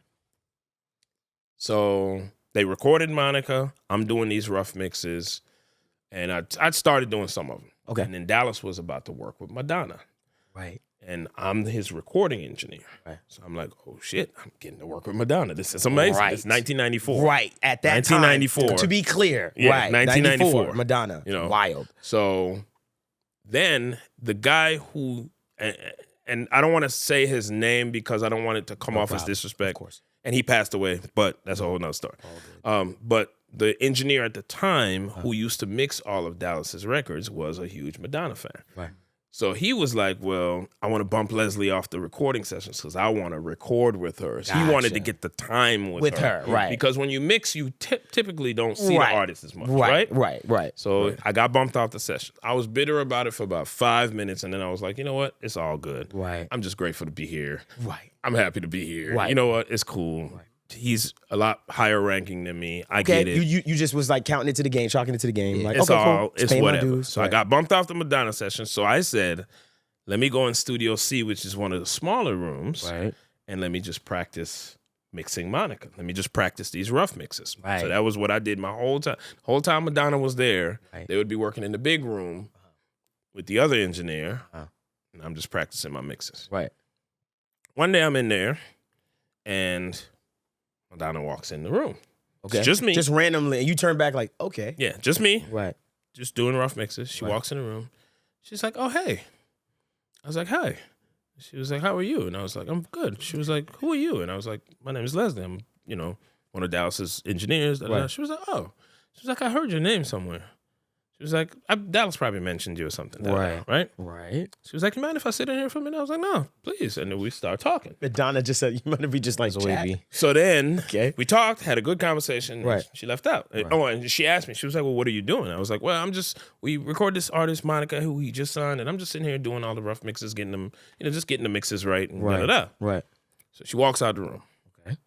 So they recorded Monica. I'm doing these rough mixes, and I started doing some of them. Okay. And then Dallas was about to work with Madonna. Right. And I'm his recording engineer. Right. So I'm like, oh shit, I'm getting to work with Madonna. This is amazing. Right. It's 1994. Right. At that 1994. time. To be clear. Yeah, right. 1994. 94, Madonna. You know. Wild. So then the guy who, and I don't want to say his name because I don't want it to come off as problem. disrespect. Of course. And he passed away, but that's a whole nother story. But the engineer at the time who used to mix all of Dallas's records was a huge Madonna fan. Right. So he was like, well, I want to bump Leslie off the recording sessions because I want to record with her. So he wanted to Gotcha. get the time with her, right. Because when you mix, you typically don't see Right. the artist as much, Right. right? Right. So I got bumped off the session. I was bitter about it for about 5 minutes, and then I was like, you know what? It's all good. Right. I'm just grateful to be here. Right. I'm happy to be here. Right. You know what? It's cool. Right. He's a lot higher ranking than me. I Okay. get it. You just was like counting it to the game, chalking it to the game. Like, It's okay, all, cool. it's paying my whatever. dues. So I got bumped off the Madonna session. So I said, let me go in Studio C, which is one of the smaller rooms, Right. and let me just practice mixing Monica. Let me just practice these rough mixes. Right. So that was what I did my whole time. Whole time Madonna was there, Right. they would be working in the big room. with the other engineer, and I'm just practicing my mixes. Right. One day I'm in there, and Madonna walks in the room. Okay. It's just me. Just randomly. And you turn back like, okay. Yeah, just me. Right. Just doing rough mixes. She walks in the room. She's like, oh, hey. I was like, hi. She was like, how are you? And I was like, I'm good. She was like, who are you? And I was like, my name is Leslie. I'm, one of Dallas's engineers. Right. She was like, oh. She was like, I heard your name somewhere. She was like, Dallas probably mentioned you or something. Right. Right? Right. She was like, you mind if I sit in here for a minute? I was like, no, please. And then we start talking. Madonna just said, you might be just like chat. So then Okay. we talked, had a good conversation. Right. She left out. Oh, and she asked me, she was like, well, what are you doing? I was like, well, we record this artist, Monica, who he just signed, and I'm just sitting here doing all the rough mixes, getting them, just getting the mixes right. And da-da-da. Right. So she walks out the room. Okay.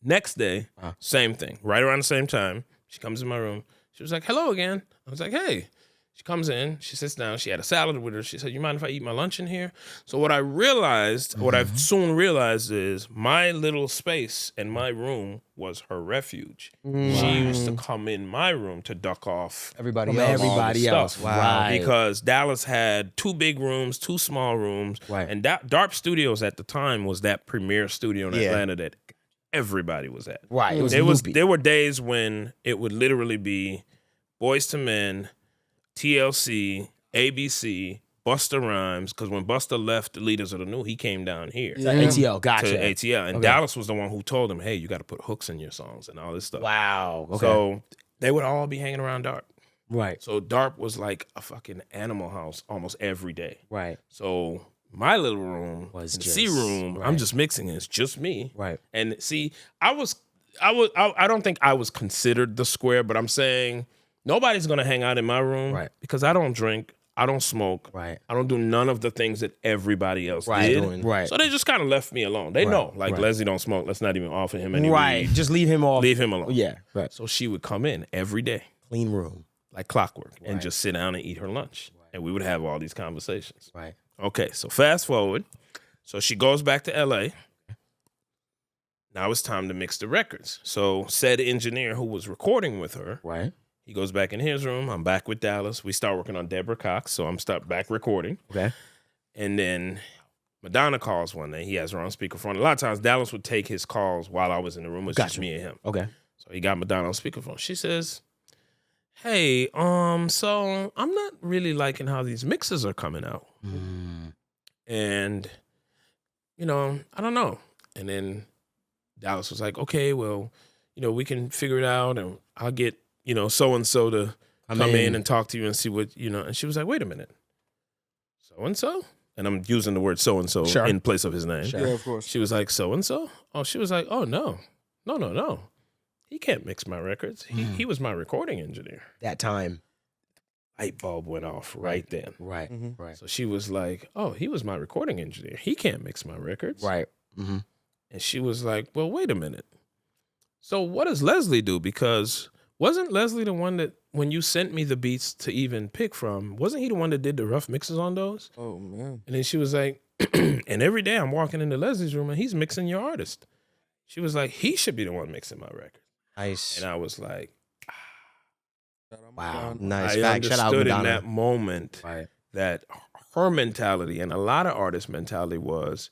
Next day, same thing. Right around the same time, she comes in my room. She was like, hello again. I was like, hey. She comes in, she sits down, she had a salad with her. She said, you mind if I eat my lunch in here? So what I realized, what I've soon realized is my little space in my room was her refuge. She used to come in my room to duck off Everybody else. Wow. Right. Because Dallas had 2 big rooms, 2 small rooms. Right. And DARP Studios at the time was that premier studio in Atlanta that everybody was at. Right. It was loopy. There were days when it would literally be Boyz II Men, TLC, ABC, Busta Rhymes, because when Busta left the Leaders of the New, he came down here. ATL, gotcha. To ATL. And Dallas was the one who told him, hey, you got to put hooks in your songs and all this stuff. Wow. Okay. So they would all be hanging around DARP. Right. So DARP was like a fucking animal house almost every day. Right. So my little room Was in the just- C room, I'm just mixing. It's just me. Right. And see, I don't think I was considered the square, but I'm saying nobody's gonna hang out in my room, Right. because I don't drink, I don't smoke, Right. I don't do none of the things that everybody else Right. did. Right. So they just kind of left me alone. They know, like Right. Leslie don't smoke. Let's not even offer him any Right. weed. Just leave him off. Leave him alone. Yeah. Right. So she would come in every day, Clean room. like clockwork, and just sit down and eat her lunch, and we would have all these conversations. Right. Okay, so fast forward. So she goes back to LA. Now it's time to mix the records. So said engineer who was recording with her, Right. he goes back in his room. I'm back with Dallas. We start working on Deborah Cox. So I'm back recording. Okay. And then Madonna calls one day. He has her on speakerphone. A lot of times Dallas would take his calls while I was in the room. It was just Gotcha. me and him. Okay. So he got Madonna on speakerphone. She says, hey, so I'm not really liking how these mixes are coming out. And, I don't know. And then Dallas was like, okay, well, we can figure it out, and I'll get, so-and-so to come in and talk to you and see what, And she was like, wait a minute. So-and-so? And I'm using the word so-and-so in place of his name. Sure. Yeah, of course. She was like, so-and-so? Oh, she was like, oh, no. No. He can't mix my records. He was my recording engineer. That time. Light bulb went off right then. Right. Right. So she was like, oh, he was my recording engineer. He can't mix my records. Right. Mm-hmm. And she was like, well, wait a minute. So what does Leslie do? Because wasn't Leslie the one that, when you sent me the beats to even pick from, wasn't he the one that did the rough mixes on those? Oh, man. And then she was like, and every day I'm walking into Leslie's room and he's mixing your artist. She was like, he should be the one mixing my record. Nice. And I was like, Wow. Nice. I Fact. Shout out understood in Madonna. that moment Right. that her mentality and a lot of artists' mentality was,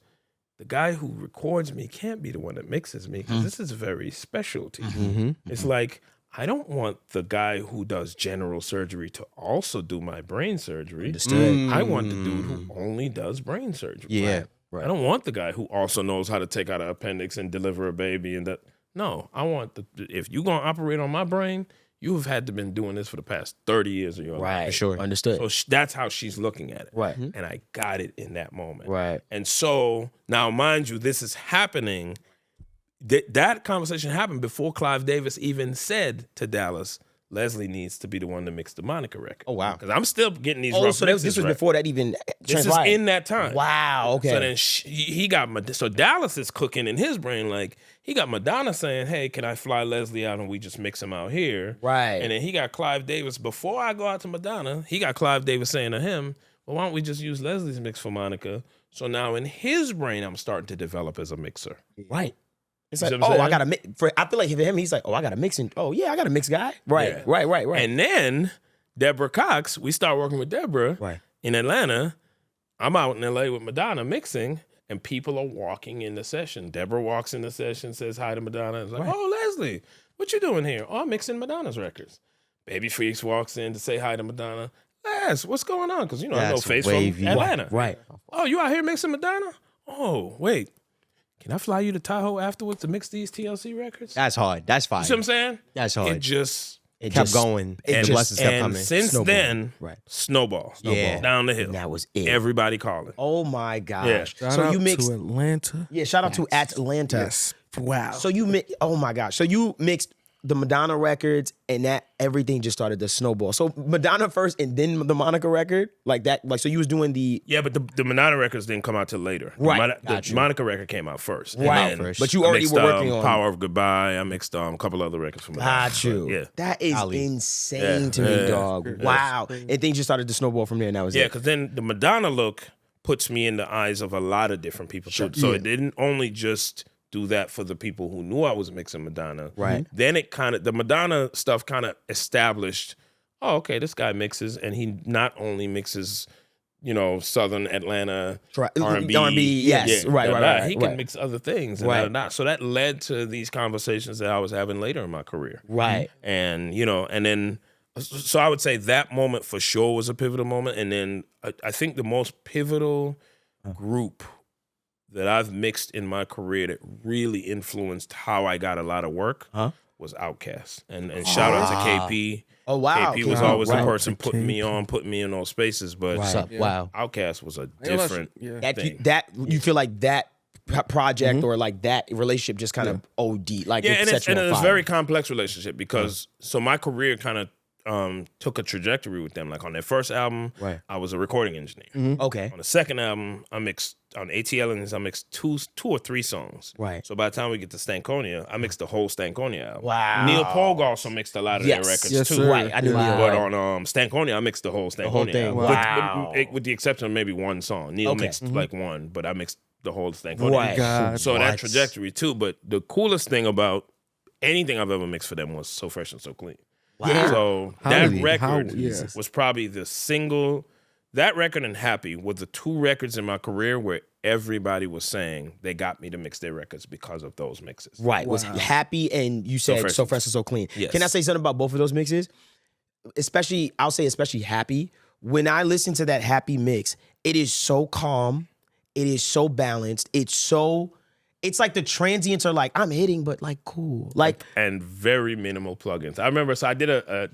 the guy who records me can't be the one that mixes me because this is very special to you. It's like, I don't want the guy who does general surgery to also do my brain surgery. Understood. I want the dude who only does brain surgery. Yeah. I don't want the guy who also knows how to take out an appendix and deliver a baby and that. No, I want if you're going to operate on my brain, you have had to been doing this for the past 30 years of your life. Right. For sure. Understood. So that's how she's looking at it. Right. And I got it in that moment. Right. And so now, mind you, this is happening. That conversation happened before Clive Davis even said to Dallas, Leslie needs to be the one to mix the Monica record. Oh, wow. Because I'm still getting these Oh, rough so mixes this was right. before that even This is transpired. in that time. Wow. Okay. So then he got, so Dallas is cooking in his brain, like, he got Madonna saying, hey, can I fly Leslie out and we just mix him out here? Right. And then he got Clive Davis, before I go out to Madonna, he got Clive Davis saying to him, well, why don't we just use Leslie's mix for Monica? So now in his brain, I'm starting to develop as a mixer. Right. It's You like, see what I'm oh, I saying? got to mix. I feel like for him, he's like, oh, I got to mix. Oh, yeah, I got to mix guy. Right. Yeah. Right. And then Deborah Cox, we start working with Deborah. Right. in Atlanta, I'm out in LA with Madonna mixing, and people are walking in the session. Deborah walks in the session, says hi to Madonna. It's like, oh, Leslie, what you doing here? Oh, I'm mixing Madonna's records. Baby Freaks walks in to say hi to Madonna. Les, what's going on? Because, I know That's Face wavy. from Atlanta. Right. Oh, you out here mixing Madonna? Oh, wait. Can I fly you to Tahoe afterwards to mix these TLC records? That's hard. That's fine. You see what I'm saying? That's hard. It just kept going. And the blessings kept coming. Since then, Right. snowball. Yeah. Down the hill. That was it. Everybody calling. Oh my gosh. Yeah. Shout out to Atlanta. Yeah, shout out to Atlanta. Yes. Wow. So oh my gosh. So you mixed the Madonna records and that everything just started to snowball. So Madonna first and then the Monica record? Like that, like so you was doing the Yeah, but the Madonna records didn't come out till later. Right. The Monica record came out first. And Right. then But you I already mixed, were working on Power of Goodbye. I mixed a couple other records from Madonna. Got you. But, yeah. That is Ali. insane Yeah. to me, Yeah. dog. Wow. And things just started to snowball from there and that was Yeah, it. because then the Madonna look puts me in the eyes of a lot of different people. So it didn't only just do that for the people who knew I was mixing Madonna. Right. Then it the Madonna stuff kind of established, oh, okay, this guy mixes, and he not only mixes, Southern Atlanta R&B. R&B, yes. Right. He can mix other things. And Right. So that led to these conversations that I was having later in my career. Right. And, and then, so I would say that moment for sure was a pivotal moment. And then I think the most pivotal group that I've mixed in my career that really influenced how I got a lot of work was OUTKAST. And shout out to KP. Oh wow. KP was always the person putting me in those spaces. But Wow. OUTKAST was a different thing. You feel like that project or like that relationship just kind of OD. Like and set you on it's a fire. very complex relationship because so my career kind of took a trajectory with them. Like on their first album, I was a recording engineer. Okay. On the second album, I mixed on ATL I mixed two or three songs. Right. So by the time we get to Stankonia, I mixed the whole Stankonia album. Wow. Neil Pogue also mixed a lot of their records Yes, too. sir. Right. I knew Wow. But on Stankonia, I mixed the whole Stankonia thing. album. Wow. With the exception of maybe one song. Neil mixed like one, but I mixed the whole Stankonia. Right. God. So that trajectory too. But the coolest thing about anything I've ever mixed for them was So Fresh and So Clean. Wow. So How that did he- record how- yes. was probably the single. That record and Happy were the two records in my career where everybody was saying they got me to mix their records because of those mixes. Right. Was happy and you said so fresh and so clean. Yes. Can I say something about both of those mixes? Especially happy. When I listen to that happy mix, it is so calm. It is so balanced. It's like the transients are like, I'm hitting, but like cool. Like And very minimal plugins. I remember, so I did I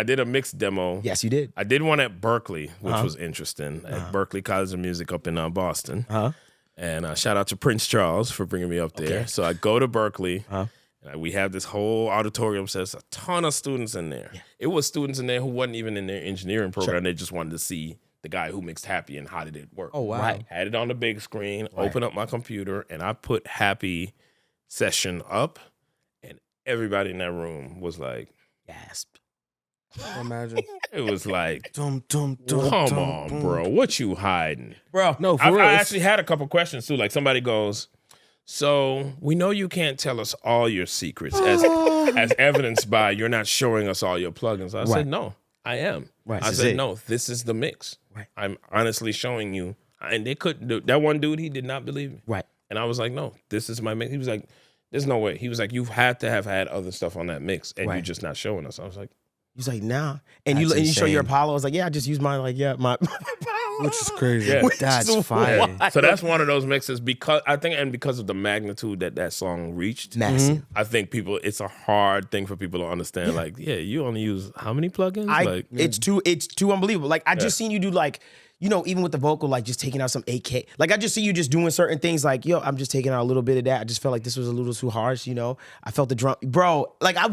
did a mix demo. yes, you did. I did one at Berkeley, which was interesting, at Berkeley College of Music up in Boston. And shout out to Prince Charles for bringing me up there. So I go to Berkeley. And we have this whole auditorium, so there's a ton of students in there. Yeah. It was students in there who wasn't even in their engineering program. They just wanted to see the guy who mixed Happy and how did it work. Oh, wow. Right. Had it on the big screen, open up my computer, and I put Happy session up, and everybody in that room was like, Gasped. Imagine. it was like, Come on, bro, what you hiding? Bro. No, for I real. actually had a couple questions too. Like somebody goes, so we know you can't tell us all your secrets as evidenced by you're not showing us all your plugins. I said, no, I am. Right. I said, no, this is the mix. Right. I'm honestly showing you. And they couldn't do that. One dude, he did not believe me. Right. And I was like, no, this is my mix. He was like, there's no way. He was like, you've had to have had other stuff on that mix and you're just not showing us. I was like, He's like, nah. And you That's show your insane. Apollo. I was like, yeah, I just used mine. Like, yeah, my Which is crazy. Yeah. That's fire. so that's one of those mixes because I think, and because of the magnitude that song reached, massive. I think it's a hard thing for people to understand. Like, yeah, you only use how many plugins? It's too unbelievable. Like I just seen you do like, even with the vocal, like just taking out some AK. Like I just see you just doing certain things like, yo, I'm just taking out a little bit of that. I just felt like this was a little too harsh, I felt the drum. Bro, like I've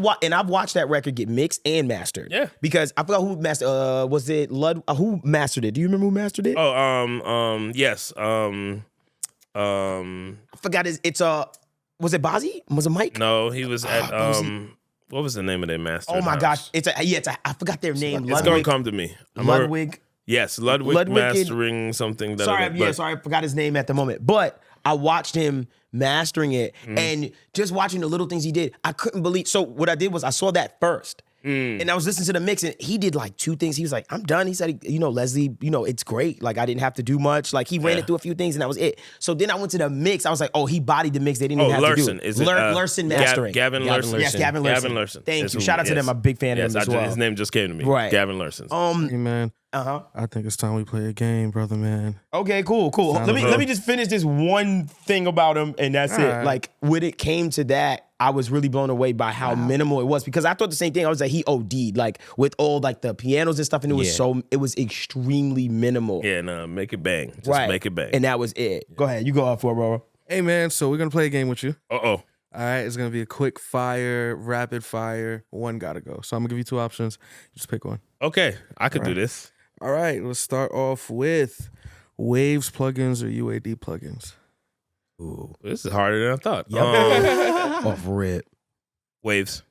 watched that record get mixed and mastered. Yeah. Because I forgot who mastered, was it Lud, who mastered it? Do you remember who mastered it? Yes. I forgot was it Bozzy? Was it Mike? No, he was at, what was the name of their master? Oh my gosh. I forgot their name. It's going to come to me. Ludwig. Yes, Ludwig mastering something. Sorry, I forgot his name at the moment. But I watched him mastering it and just watching the little things he did. I couldn't believe. So what I did was I saw that first. And I was listening to the mix, and he did like 2 things. He was like, I'm done. He said, Leslie, it's great. Like, I didn't have to do much. Like, he ran it through a few things, and that was it. So then I went to the mix. I was like, oh, he bodied the mix. They didn't even have Lurson. to do it. Is it Lurson mastering. Gavin Lurson. Yes, Gavin Lurson. Gavin Lurson. Thank you. Shout out to them. I'm a big fan of them as well. His name just came to me. Right. Gavin Lurson. Hey, man. I think it's time we play a game, brother, man. Okay, cool. Let me just finish this one thing about him, and that's it. right. Like, when it came to that, I was really blown away by how minimal it was, because I thought the same thing. I was like, he OD'd, like, with all like the pianos and stuff, and it was extremely minimal. Yeah, no, make it bang. Just make it bang. And that was it. Go ahead, you go off for it, bro. Hey, man, so we're going to play a game with you. Uh-oh. All right, it's going to be a quick fire, rapid fire. One got to go. So I'm going to give you 2 options. Just pick one. Okay, I could do this. All right, let's start off with Waves plugins or UAD plugins. Ooh, this is harder than I thought. Off rip. Waves.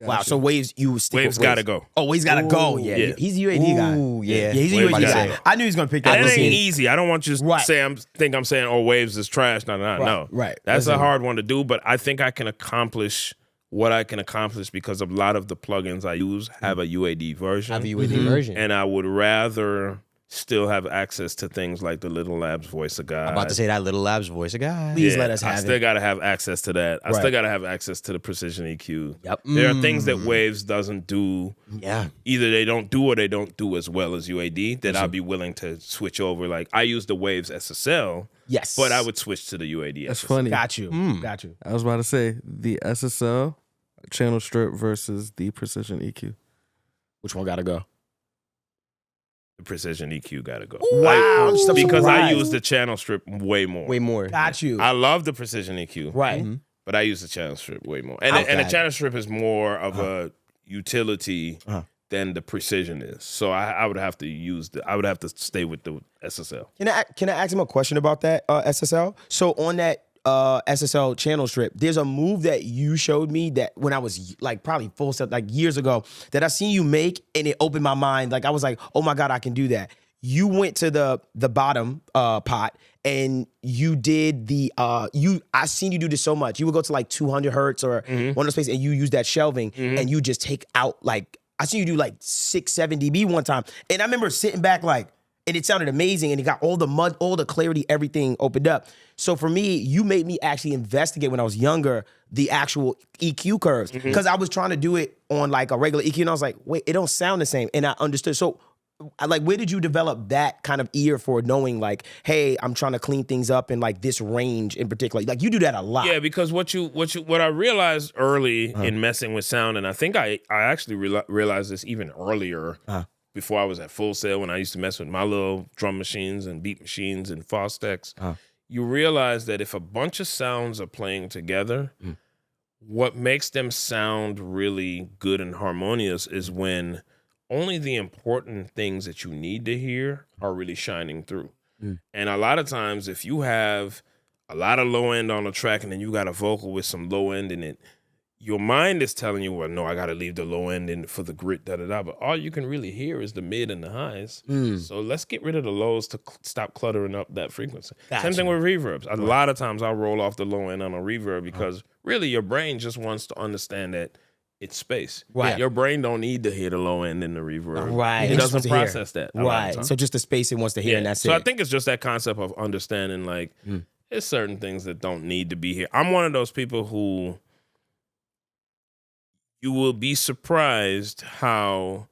Wow, so Waves, you stick Waves with gotta go. Oh, Waves gotta go. Yeah, yeah. he's a UAD guy. Ooh, yeah. He's a Waves UAD gotta guy. go. I knew he was gonna pick that. That one. ain't easy. I don't want you to Right. say I'm saying, oh, Waves is trash. No. right. That's Listen. a hard one to do, but I think I can accomplish what I can accomplish because a lot of the plugins I use have a UAD version. Have a UAD version. And I would rather still have access to things like the Little Labs Voice of God. I'm about to say that Little Labs Voice of God. Please let us I have still it. got to have access to that. I Right. still got to have access to the Precision EQ. Yep. There are things that Waves doesn't do. Yeah. Either they don't do or they don't do as well as UAD that I'll be willing to switch over. Like, I use the Waves SSL, Yes. but I would switch to the UAD That's SSL. funny. Got you. Got you. I was about to say the SSL channel strip versus the Precision EQ. Which one gotta go? The Precision EQ got to go. Wow. I'm so Because I surprised. use the channel strip way more. Way more. Got you. I love the Precision EQ. Right. But I use the channel strip way more. And the channel strip is more of a utility than the Precision is. So I would have to I would have to stay with the SSL. Can I ask him a question about that SSL? So on that SSL channel strip, there's a move that you showed me that when I was like probably full set like years ago that I seen you make, and it opened my mind. Like I was like, oh my God, I can do that. You went to the bottom pot and you did I seen you do this so much. You would go to like 200 hertz or one of those places, and you use that shelving and you just take out like, I seen you do like 6-7 dB one time. And I remember sitting back like, and it sounded amazing, and it got all the mud, all the clarity, everything opened up. So for me, you made me actually investigate when I was younger the actual EQ curves, because I was trying to do it on like a regular EQ, and I was like, wait, it don't sound the same, and I understood. So, like, where did you develop that kind of ear for knowing like, hey, I'm trying to clean things up in like this range in particular? Like, you do that a lot. Yeah, because what I realized early in messing with sound, and I think I actually realized this even earlier. Before I was at Full Sail, when I used to mess with my little drum machines and beat machines and Fostex, you realize that if a bunch of sounds are playing together, what makes them sound really good and harmonious is when only the important things that you need to hear are really shining through. And a lot of times, if you have a lot of low end on a track and then you got a vocal with some low end in it, your mind is telling you, well, no, I got to leave the low end in for the grit, da-da-da. But all you can really hear is the mid and the highs. So let's get rid of the lows to stop cluttering up that frequency. Same thing with reverbs. A lot of times I'll roll off the low end on a reverb because really your brain just wants to understand that it's space. Right. Your brain don't need to hear the low end in the reverb. Right. It just doesn't wants to hear. process that. a lot of Right. times. So just the space it wants to hear, and that's So it. I think it's just that concept of understanding, like, there's certain things that don't need to be here. I'm one of those people who you will be surprised how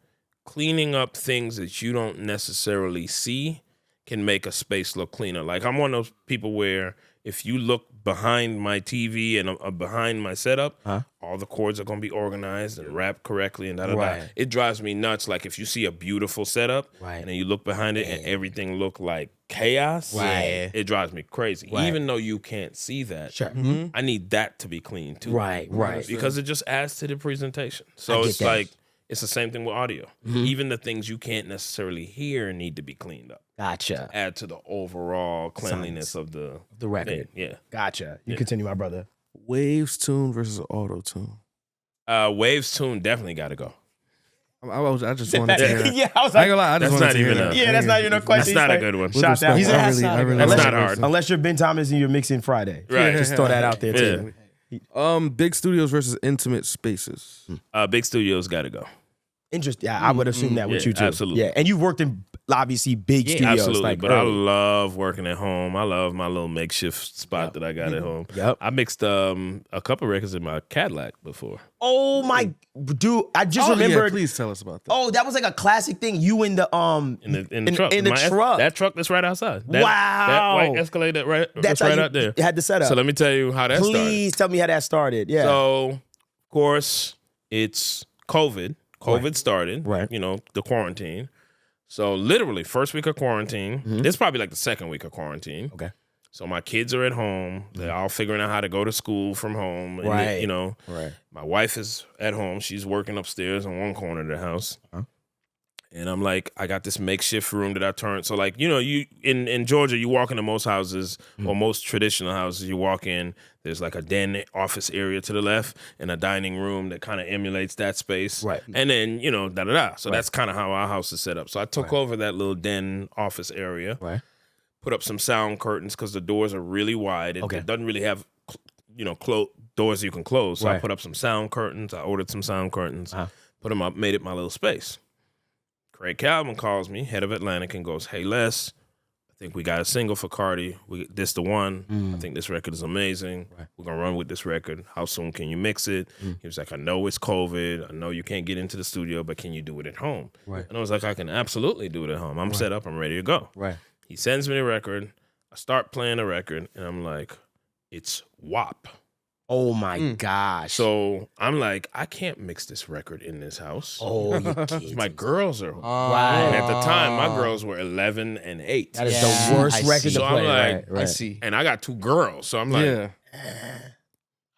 cleaning up things that you don't necessarily see can make a space look cleaner. Like, I'm one of those people where if you look behind my TV and behind my setup, all the chords are going to be organized and wrapped correctly and da-da-da. Right. It drives me nuts. Like, if you see a beautiful setup Right. and then you look behind it and everything look like chaos, Right. it drives me crazy. Right. Even though you can't see that, Sure. I need that to be clean too. Right. Because it just adds to the presentation. So get it's that. like, it's the same thing with audio. Even the things you can't necessarily hear need to be cleaned up. Gotcha. Add to the overall cleanliness of the record. thing. Yeah. Gotcha. You continue, my brother. Waves tune versus auto tune. Waves tune definitely got to go. I just wanted to hear. Yeah, I was I ain't like, gonna lie. I just That's wanted not to hear even that. yeah, that's not even a question. That's not a He's good one. With Shout respect, out. He's I an really, ass. I really That's like not it. hard. Unless you're Ben Thomas and you're mixing Friday. Right. Just throw that out there too. Big studios versus intimate spaces. Big studios got to go. Interesting. Yeah, I would assume that with yeah, you too. absolutely. Yeah, and you've worked in obviously big studios. Absolutely, like but early. I love working at home. I love my little makeshift spot that I got at home. Yep. I mixed a couple records in my Cadillac before. Oh my dude! I just Yeah, remembered. please tell us about that. Oh, that was like a classic thing. You in the In the truck. in the truck. That truck that's right outside. That Wow. white Escalade that's how right you out there. had the setup. So let me tell you how that started. Please tell me how that started. Yeah. So, of course, it's COVID. COVID started. Right. You know, the quarantine. So literally, first week of quarantine. It's probably like the second week of quarantine. Okay. So my kids are at home. They're all figuring out how to go to school from home. And Right. you know, Right. my wife is at home. She's working upstairs in one corner of the house. Uh-huh. And I'm like, I got this makeshift room that I turned. So like, you know, you in Georgia, you walk into most houses or most traditional houses, you walk in, there's like a den office area to the left and a dining room that kind of emulates that space. Right. And then, you know, da-da-da. So that's kind of how our house is set up. So I took over that little den office area, Right. put up some sound curtains because the doors are really wide. It, Okay. it doesn't really have, you know, doors you can close. So I Right. put up some sound curtains. I ordered some sound curtains, Uh-huh. put them up, made it my little space. Craig Calvin calls me, head of Atlantic, and goes, "Hey, Les, I think we got a single for CARDI. This the one. I think this record is amazing. Right. We're going to run with this record. How soon can you mix it?" He was like, "I know it's COVID. I know you can't get into the studio, but can you do it at home?" Right. And I was like, "I can absolutely do it at home. I'm set up. I'm ready to go." Right. He sends me the record. I start playing the record, and I'm like, it's WAP. Oh my gosh. So I'm like, I can't mix this record in this house. Oh, you kids. My girls are. Right. And at the time, my girls were 11 and 8. That is Yeah, the worst I record see. to So play. I'm like, right, right. I see. And I got 2 girls. So I'm like, Yeah.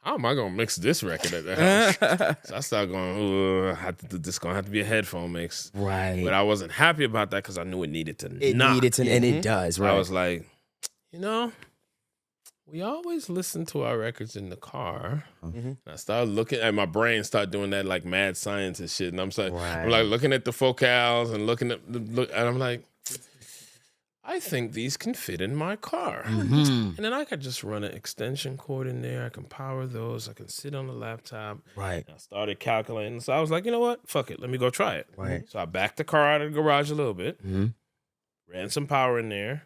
how am I going to mix this record at the house? So I started going, this is going to have to be a headphone mix. Right. But I wasn't happy about that because I knew it needed to It knock. needed to, and it does, right? I was like, you know, we always listen to our records in the car. And I started looking at my brain, started doing that like mad scientist shit. And I'm like, I'm like looking at the focals and looking at and I'm like, I think these can fit in my car. And then I could just run an extension cord in there. I can power those. I can sit on the laptop. Right. I started calculating. So I was like, you know what? Fuck it. Let me go try it. Right. So I backed the car out of the garage a little bit, ran some power in there.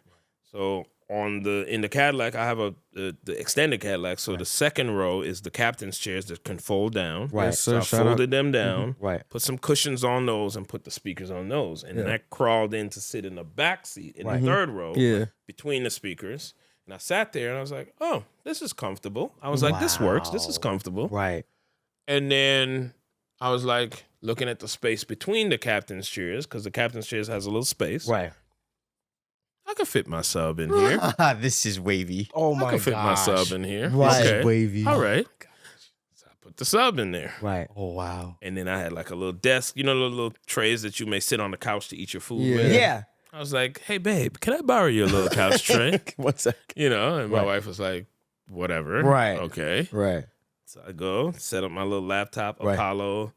So in the Cadillac, I have the extended Cadillac. So the second row is the captain's chairs that can fold down. Right. Yes, So sir. I Shout out. folded them down, Right. put some cushions on those, and put the speakers on those. And then I crawled in to sit in the back seat in the third row Yeah. between the speakers. And I sat there and I was like, oh, this is comfortable. I was like, this works. This is comfortable. Right. And then I was like looking at the space between the captain's chairs because the captain's chairs has a little space. Right. I could fit my sub in here. This is wavy. Oh I my could fit my gosh. sub in here. Right. Okay. Wavy. All right. So I put the sub in there. Right. Oh wow. And then I had like a little desk, you know, the little trays that you may sit on the couch to eat your food Yeah. with. Yeah. I was like, hey, babe, can I borrow your little couch tray? One sec. You know, and my Right. wife was like, whatever. Right. Okay. Right. So I go, set up my little laptop, Right. Apollo,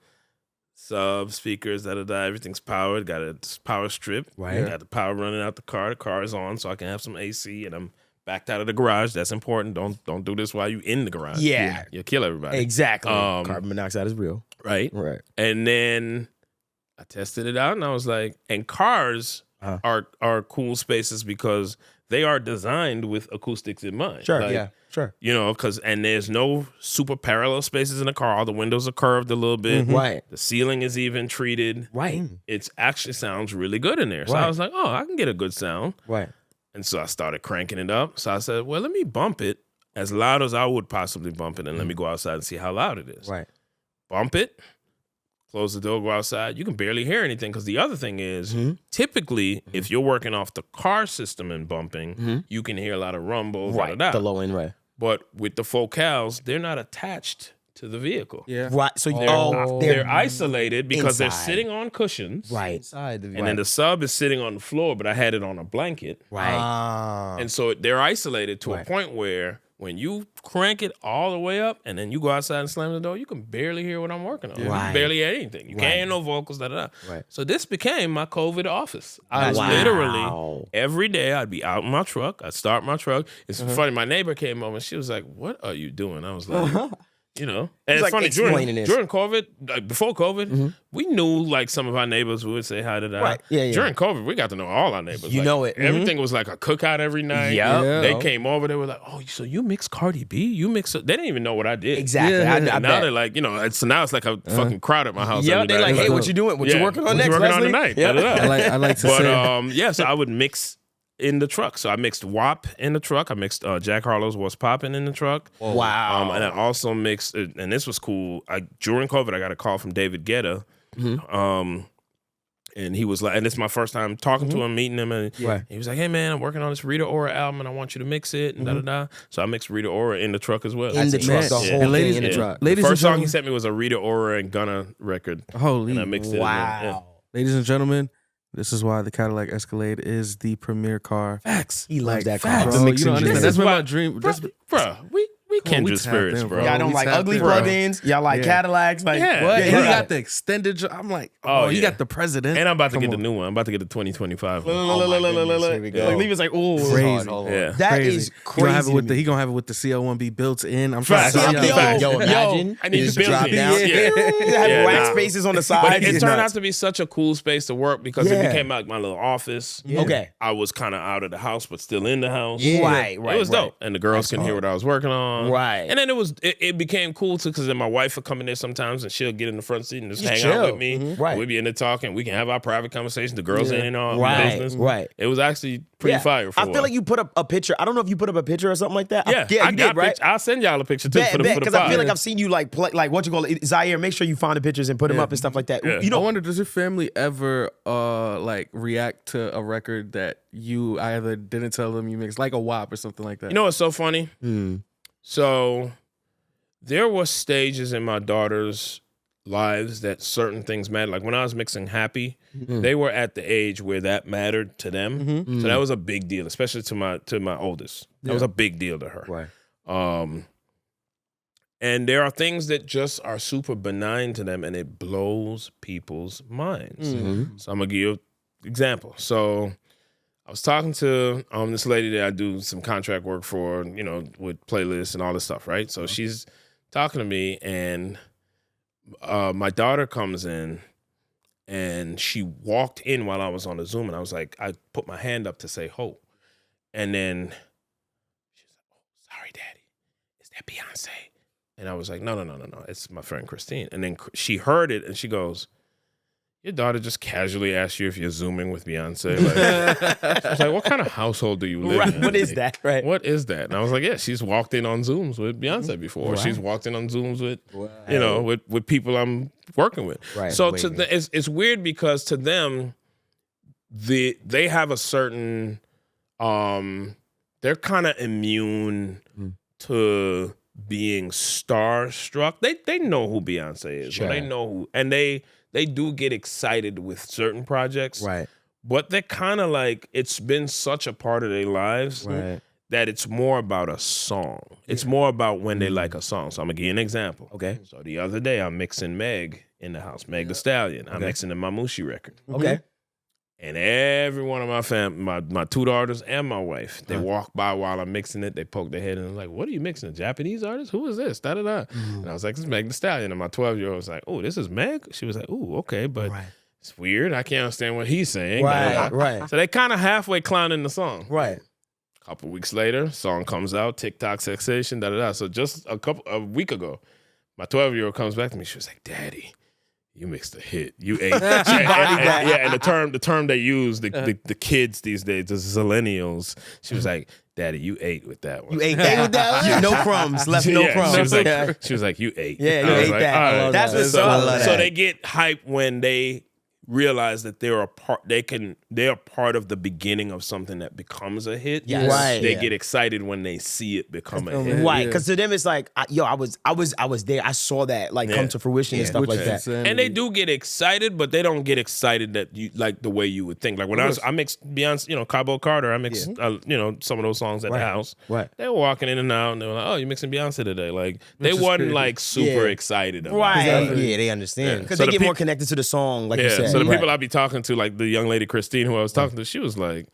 sub, speakers, da-da-da. Everything's powered. Got a power strip. Right. Got the power running out the car. The car is on, so I can have some AC, and I'm backed out of the garage. That's important. Don't do this while you in the garage. Yeah. You'll kill everybody. Exactly. Um, Carbon monoxide is real. Right? Right. And then I tested it out, and I was like, and cars are cool spaces because they are designed with acoustics in mind. Sure. Like, Yeah. Sure. You know, and there's no super parallel spaces in the car. All the windows are curved a little bit. Right. The ceiling is even treated. Right. It actually sounds really good in there. So Right. I was like, oh, I can get a good sound. Right. And so I started cranking it up. So I said, well, let me bump it as loud as I would possibly bump it, and let me go outside and see how loud it is. Right. Bump it, close the door, go outside. You can barely hear anything because the other thing is, typically, if you're working off the car system and bumping, you can hear a lot of rumble, Right. da-da-da. The low end. Right. But with the focals, they're not attached to the vehicle. Yeah. Right. So They're isolated because they're inside. sitting on cushions. right. Inside the And then the sub is sitting on the floor, but I had it on a blanket. Right. Ah. And so they're isolated to a Right. point where when you crank it all the way up and then you go outside and slam the door, you can barely hear what I'm working on. You can barely hear anything. You can't hear no vocals, da-da-da. Right. So this became my COVID office. I literally, every day I'd be out in my truck. I'd start my truck. It's funny, my neighbor came over and she was like, what are you doing? I was like... You know, and it's like funny explaining during COVID, before COVID, we knew like some of our neighbors would say hi to that. Right. Yeah. During COVID, we got to know all our neighbors. You like, know it. Everything was like a cookout every night. Yep. They came over. They were like, "Oh, so you mix Cardi B? You mix?" They didn't even know what I did. Exactly. Yeah. I And now bet. they're like, you know, so now it's like a fucking crowd at my house. Yeah, every they're night. like, hey, what you doing? What you working on what next, you working on Leslie? tonight? Yeah. Da-da-da. I like to say. So I would mix in the truck. So I mixed WAP in the truck. I mixed Jack Harlow's What's Poppin' in the truck. Wow. And I also mixed, and this was cool. During COVID, I got a call from David Guetta. And he was like, and this is my first time talking to him, meeting him. And he was like, hey, man, I'm working on this Rita Ora album and I want you to mix it and da-da-da. So I mixed Rita Ora in the truck as well. In the truck, the whole And ladies- thing in the truck. The Ladies and first song he gentlemen- sent me was a Rita Ora and Gunna record. Holy. And I mixed it. Wow. Ladies and gentlemen, this is why the Cadillac Escalade is the premier car. Facts. He loves that facts. car. Bro, The you mixing don't understand. genius. That's been why- my dream. Bruh, we kindred tapped spirits, in, bro. bro. Y'all don't We like tapped ugly in, bro. plugins. Y'all like Yeah. Cadillacs. Like Yeah. what? And Yeah. he got the extended. I'm like, Oh, oh, you yeah. got the president. And I'm about to Come get the on. new one. I'm about to get the 2025 one. Here we go. Like Leave is like, oh, Crazy. Yeah. that Crazy. is He gonna have crazy. it with the, he gonna have it with the CL1B built in. I'm trying Facts. to Yeah, see facts. Yo, imagine. I need you to just build drop it. down. Have Yeah, rack nah. spaces on the But side. it turned out to be such a cool space to work because Yeah. it became like my little office. Okay. I was kind of out of the house, but still in the house. Yeah. Right, It was right. dope. And the girls can hear what I was working on. Right. And then it became cool too because then my wife would come in there sometimes and she'll get in the front seat and just hang chill. out with me. Right. We'd be in there talking. We can have our private conversation. The girls ain't in our Right, business. right. It was actually pretty fire for I a feel while. like you put up a picture. I don't know if you put up a picture or something like that. Yeah, you I did, got right? I'll send y'all a picture too for the Because I feel like pod. I've seen you like play, like what you call it, Zaire. Make sure you find the pictures and put them up and stuff like that. Yeah. You I know, wonder, does your family ever like react to a record that you either didn't tell them you mixed, like a WAP or something like that? You know what's so funny? So there were stages in my daughter's lives that certain things mattered. Like when I was mixing Happy, they were at the age where that mattered to them. So that was a big deal, especially to my oldest. That was a big deal to her. right. And there are things that just are super benign to them and it blows people's minds. So I'm gonna give you an example. So I was talking to this lady that I do some contract work for, you know, with playlists and all this stuff, right? So she's talking to me and my daughter comes in and she walked in while I was on the Zoom and I was like, I put my hand up to say ho. And then she was like, oh, sorry, Daddy. Is that Beyonce? And I was like, no. It's my friend Christine. And then she heard it and she goes, your daughter just casually asked you if you're Zooming with Beyonce. Like, I was like, what kind of household do you live Right. in? What is that? Right. What is that? And I was like, yeah, she's walked in on Zooms with Beyonce before. She's walked in on Zooms with, you know, with people I'm working with. Right. So it's weird because to them, they have a certain, they're kind of immune to being starstruck. They know who Beyonce is. Sure. They know who, and they do get excited with certain projects. Right. But they're kind of like, it's been such a part of their lives Right. that it's more about a song. It's more about when they like a song. So I'm going to give you an example. Okay. So the other day, I'm mixing Meg in the house, Meg Thee Stallion. I'm mixing the Mamushi record. Okay. And every one of my my two daughters and my wife, they walk by while I'm mixing it. They poke their head and they're like, what are you mixing? A Japanese artist? Who is this? Da-da-da. And I was like, this is Meg Thee Stallion. And my 12-year-old was like, oh, this is Meg? She was like, oh, okay, but it's weird. I can't understand what he's saying. Da-da-da. Right. So they kind of halfway clowning the song. Right. A couple weeks later, song comes out, TikTok sensation, da-da-da. So just a week ago, my 12-year-old comes back to me. She was like, Daddy, you mixed a hit. You ate. And the term they use, the kids these days, the zillennials. She was like, Daddy, you ate with that one. You ate that with that one? No crumbs. Left no crumbs. She was like, you ate. Yeah, you I was ate like, that. all right. That's what's up. So they get hype when they realize that they're part of the beginning of something that becomes a hit. Yes. Right. They get excited when they see it become a hit. Right, because to them it's like, I was there. I saw that like come to fruition and stuff Which like is that. insanity. And they do get excited, but they don't get excited that you like the way you would think. Like when I mixed Beyonce, Cabo Carter, I mixed some of those songs at the house. Right. They were walking in and out, and they were like, "Oh, you're mixing Beyonce today." Like they wasn't crazy. like super excited about Right. it. Yeah, they understand. Because So they the get more connected to the song, like you Yeah. said. So the Right. people I be talking to, like the young lady Christine, who I was talking to, she was like,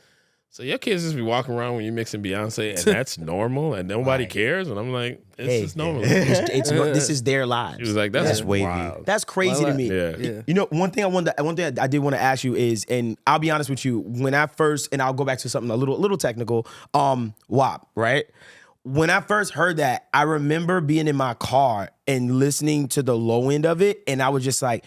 "So your kids just be walking around when you're mixing Beyonce, and that's normal, and nobody cares." And I'm like, "It's just normal." This is their lives. She was like, "That's That's wavy. wild." That's crazy to me. Yeah. You know, one thing I did want to ask you is, and I'll be honest with you, when I first, and I'll go back to something a little technical, WAP, right? When I first heard that, I remember being in my car and listening to the low end of it, and I was just like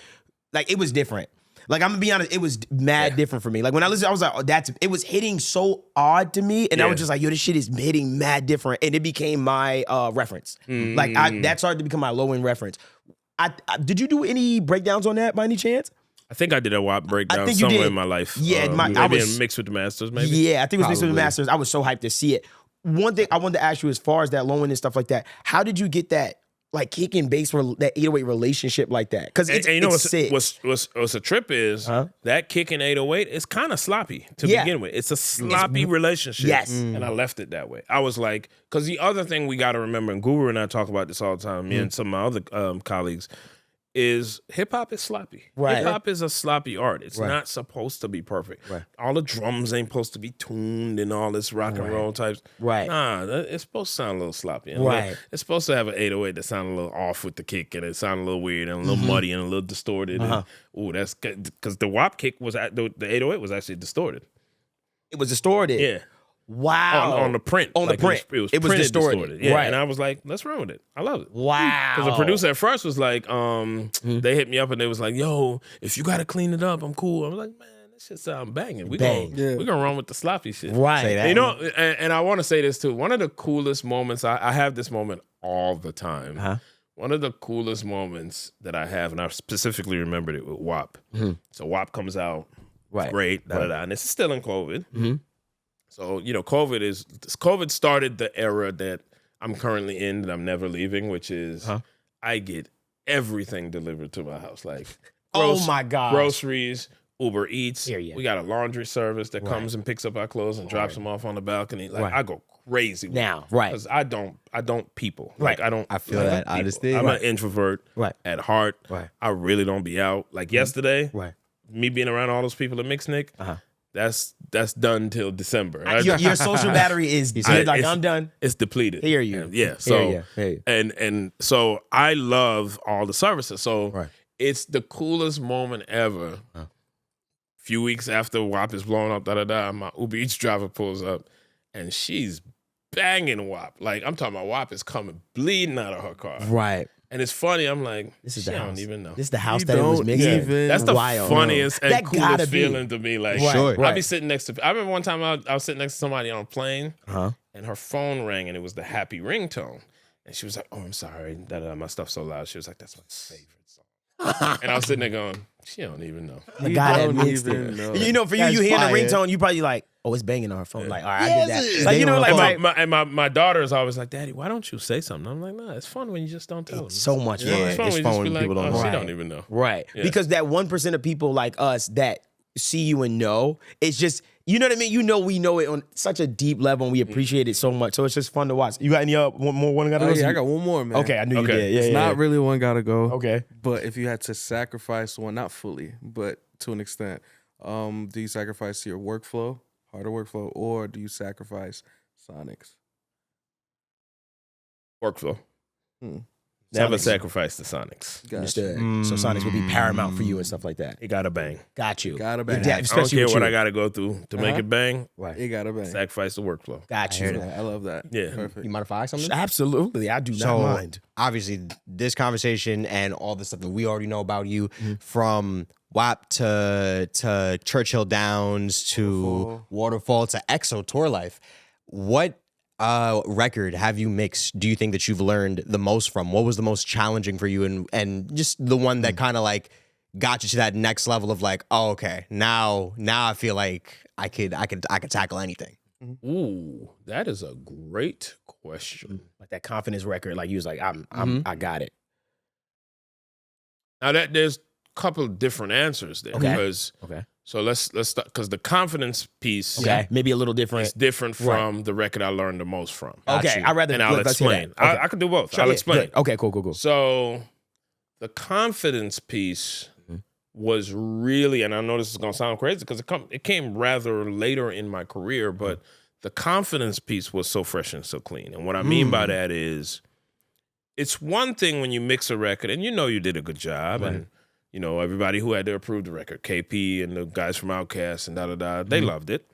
it was different. Like, I'm gonna be honest, it was mad different for me. Like when I listened, I was like, it was hitting so odd to me, and I was just like, yo, this shit is hitting mad different, and it became my reference. Like that started to become my low end reference. Did you do any breakdowns on that by any chance? I think I did a WAP breakdown think you somewhere did. in my life. Yeah, I maybe was- in Mixed with the Masters, maybe. Yeah, I think it was mixed with the Probably. Masters. I was so hyped to see it. One thing I wanted to ask you, as far as that low end and stuff like that, how did you get that like kick and bass that 808 relationship like that? Because it's, And you know it's sick. what's a trip is that kick in 808 is kind of sloppy to begin with. It's a sloppy relationship. Yes. And I left it that way. I was like, because the other thing we got to remember, and Guru and I talk about this all the time, me and some of my other colleagues, is hip hop is sloppy. Right. Hip hop is a sloppy art. It's not supposed to be perfect. Right. All the drums ain't supposed to be tuned and all this rock and roll types. Right. Nah, it's supposed to sound a little sloppy. And Right. It's supposed to have an 808 that sound a little off with the kick, and it sound a little weird and a little muddy and a little distorted. And, that's because the WAP kick was the 808 was actually distorted. It was distorted. Yeah. Wow. On the print. On the print. It was It was printed distorted. Yeah. Right. And I was like, let's run with it. I love it. Wow. Because the producer at first was like, they hit me up and they was like, yo, if you got to clean it up, I'm cool. I was like, man, this shit sound banging. We gonna run with the sloppy shit. Right. Say that. You know, and I want to say this too. One of the coolest moments, I have this moment all the time. One of the coolest moments that I have, and I specifically remembered it with WAP. So WAP comes out, great, and it's still in COVID. So, COVID started the era that I'm currently in, that I'm never leaving, which is I get everything delivered to my house. Like, Oh my God. groceries, Uber Eats. Hear ya. We got a laundry service that comes and picks up our clothes and drops them off on the balcony. Like, I go crazy with Now, right. because I don't people. Like, I feel like that. people. I understand. I'm an introvert Right. at heart. Right. I really don't be out. Like yesterday, Right. me being around all those people at Mix Nick, that's done till December. Your social battery is said, like, it's- I'm done. It's depleted. Hear you. And yeah. Hear So you. Hear you. and so I love all the services. So Right. it's the coolest moment ever. Few weeks after WAP is blowing up, my Uber Eats driver pulls up and she's banging WAP. Like, I'm talking about WAP is coming bleeding out of her car. Right. And it's funny, I'm like, This is she the house. don't even know. This is the house You that it was don't mixing. even- That's the Wild. funniest and That gotta coolest be. feeling to me. Like, Right, Sure. I'll be sitting next to. I remember one time I was sitting next to somebody on a plane, and her phone rang, and it was the happy ringtone, and she was like, "Oh, I'm sorry, my stuff's so loud." She was like, "That's my favorite song," and I was sitting there going, "She don't even know." The guy that don't mixed even it. know. You know, for you, That's you hear the fire. ringtone, you probably like, oh, it's banging on her phone. Like, all right, I Yes, did that. it is. Like, you know, Banging on like, her phone. My daughter is always like, "Daddy, why don't you say something?" I'm like, "No, it's fun when you just don't tell them." so much Yeah, fun. it's fun It's when you fun just when be like, people don't "Oh, know." she Right. don't even know." Right. Yeah. Because that 1% of people like us that see you and know, it's just, you know what I mean? You know, we know it on such a deep level and we appreciate it so much. So it's just fun to watch. You got any one more one gotta Oh, go? yeah, I got one more, man. Okay, I knew you Okay. did. Yeah, It's yeah, not yeah. really one gotta go. Okay. But if you had to sacrifice one, not fully, but to an extent, do you sacrifice your workflow, harder workflow, or do you sacrifice Sonics? Workflow. Hmm. Never Sonics. sacrifice the Sonics. Gotcha. Understood. So Sonics would be paramount for you and stuff like that. It gotta bang. Got you. Gotta bang. Yeah, I don't especially care with what you. I gotta go through to make it bang. Right. It gotta bang. Sacrifice the workflow. Got you. I love that. Yeah. Perfect. You mind if I ask something? Absolutely. I do not So mind. obviously, this conversation and all the stuff that we already know about you, from WAP to Churchill Downs to Waterfall to EXO tour life, what record have you mixed? Do you think that you've learned the most from? What was the most challenging for you, and just the one that kind of like got you to that next level of like, oh, okay, now I feel like I could tackle anything. Ooh, that is a great question. Like that confidence record, like you was like, I got it. Now that there's a couple of different answers there. Okay. Because so let's start, because the confidence piece Maybe a little different. is different from the record I learned the most from. Okay, I'd rather. And I'll let's hear that. explain. I can do both. Sure, I'll yeah, explain. good. Okay, cool. So the confidence piece was really, and I know this is gonna sound crazy because it came rather later in my career, but the confidence piece was so fresh and so clean. And what I mean by that is, it's one thing when you mix a record and you know you did a good job, and you know everybody who had to approve the record, KP and the guys from OUTKAST and they loved it,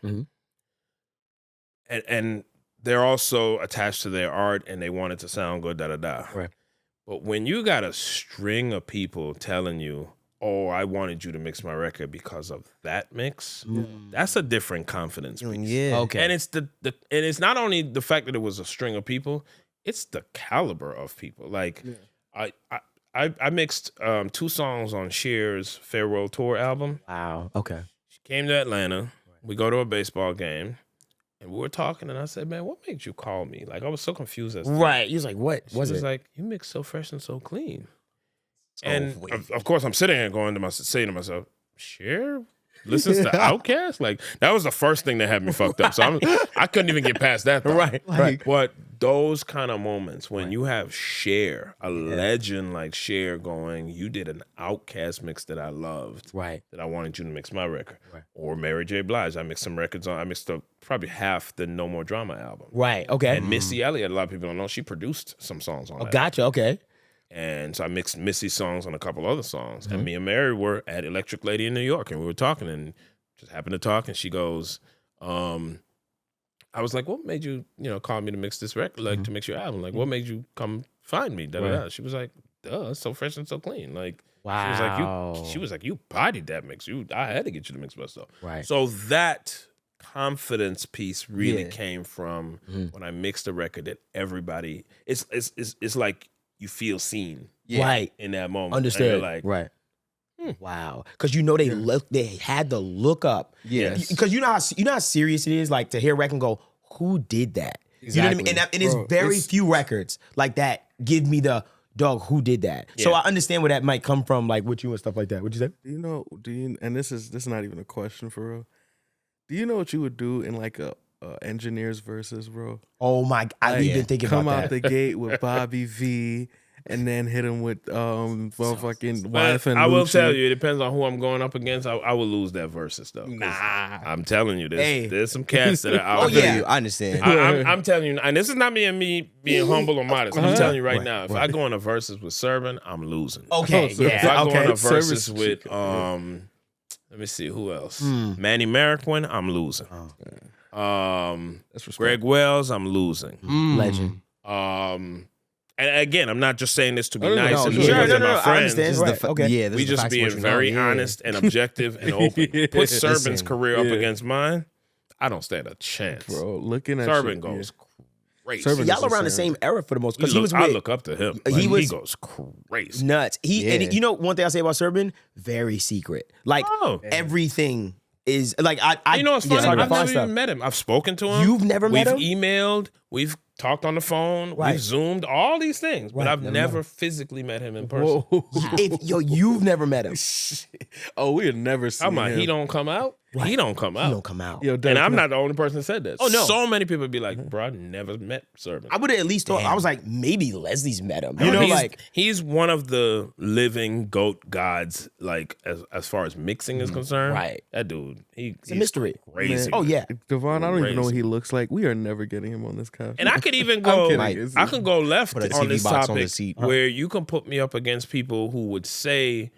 and they're also attached to their art and they want it to sound good, Right. But when you got a string of people telling you, oh, I wanted you to mix my record because of that mix, that's a different confidence piece. Yeah. Okay. And it's and it's not only the fact that it was a string of people, it's the caliber of people. Like I mixed 2 songs on Cher's Farewell Tour album. Wow. Okay. She came to Atlanta. We go to a baseball game. And we were talking, and I said, man, what made you call me? Like, I was so confused as to Right. You was like, what She was was it? like, you mix so fresh and so clean. And of course, I'm sitting here going to myself, saying to myself, Cher listens to OUTKAST? Like, that was the first thing that had me fucked up. So I couldn't even get past that. Right. But those kind of moments when you have Cher, a legend like Cher, going, you did an OUTKAST mix that I loved, Right. that I wanted you to mix my record. Right. Or Mary J. Blige, I mixed some records on. I mixed probably half the No More Drama album. Right. Okay. And Missy Elliott, a lot of people don't know, she produced some songs on that. Gotcha. Okay. And so I mixed Missy's songs on a couple other songs. And me and Mary were at Electric Lady in New York, and we were talking, and just happened to talk, and she goes, I was like, what made you, call me to mix this record, like to mix your album? Like, what made you come find me? Da-da-da. She was like, duh, it's so fresh and so clean. Like, Wow. she was like, you bodied that mix. I had to get you to mix my stuff. Right. So that confidence piece really came from when I mixed a record that everybody, it's like you feel seen Right. in that moment. Understood. And you're like, right. Wow. Because they had to look up. Yes. Because you know how serious it is, like to hear a record and go, who did that? You know what I mean? And it's very few records like that give me the dog, who did that? So I understand where that might come from, like with you and stuff like that. What'd you say? Do you and this is not even a question for real. Do you know what you would do in like a engineers versus, bro? Oh my, I've been thinking about Come that. out the gate with Bobby V, and then hit him with fucking wife and I will Lucci. tell you, it depends on who I'm going up against. I will lose that versus stuff. Nah. I'm telling you, Hey. there's some cats that are out Oh, there. yeah. I understand. I'm telling you, and this is not me being humble or modest. I'm telling you right now, if I go in a versus with Serban, I'm losing. Okay, so If I go in a versus Service with chicken. let me see who else. Manny Marroquin, I'm losing. Greg Wells, I'm losing. Legend. And again, I'm not just saying this to be No, no, nice no, and sure. because No, they're my I friends. understand. This is Right, okay. Yeah, this We is the just facts being of what you very know. Yeah. honest and objective and open. Put Serban's Listen, career up against mine, I don't stand a chance. Bro, looking at Serban shit, goes crazy. Serban Y'all is around the insane. same era for the most, because he was I with look up to him. He Like, he was- goes crazy. nuts. And Yeah. you know one thing I say about Serban, very secret. Like Oh. everything is like I You know what's it's funny? hard to I've find never stuff. even met him. I've spoken to him. You've never met him? We've emailed. We've talked on the phone. Right. We've Zoomed. All these things. But Right, I've never never met physically met him in person. You've never met him. Oh, we had never seen I'm like, him. he don't come out. He don't come out. He don't come out. Yo, And I'm not the only person that said that. Oh, no. So many people be like, bro, I never met Serban. I would have at least thought, I was like, maybe Leslie's met him. You know, he's, like he's one of the living GOAT gods, like as far as mixing is concerned. Right. That dude, he's a mystery. crazy. Oh yeah. Devvon, I don't even know what Crazy. he looks like. We are never getting him on this cast. And I could even I'm go, kidding. I can go left Put a on TV this box on the topic seat. where you can put me up against people who would say,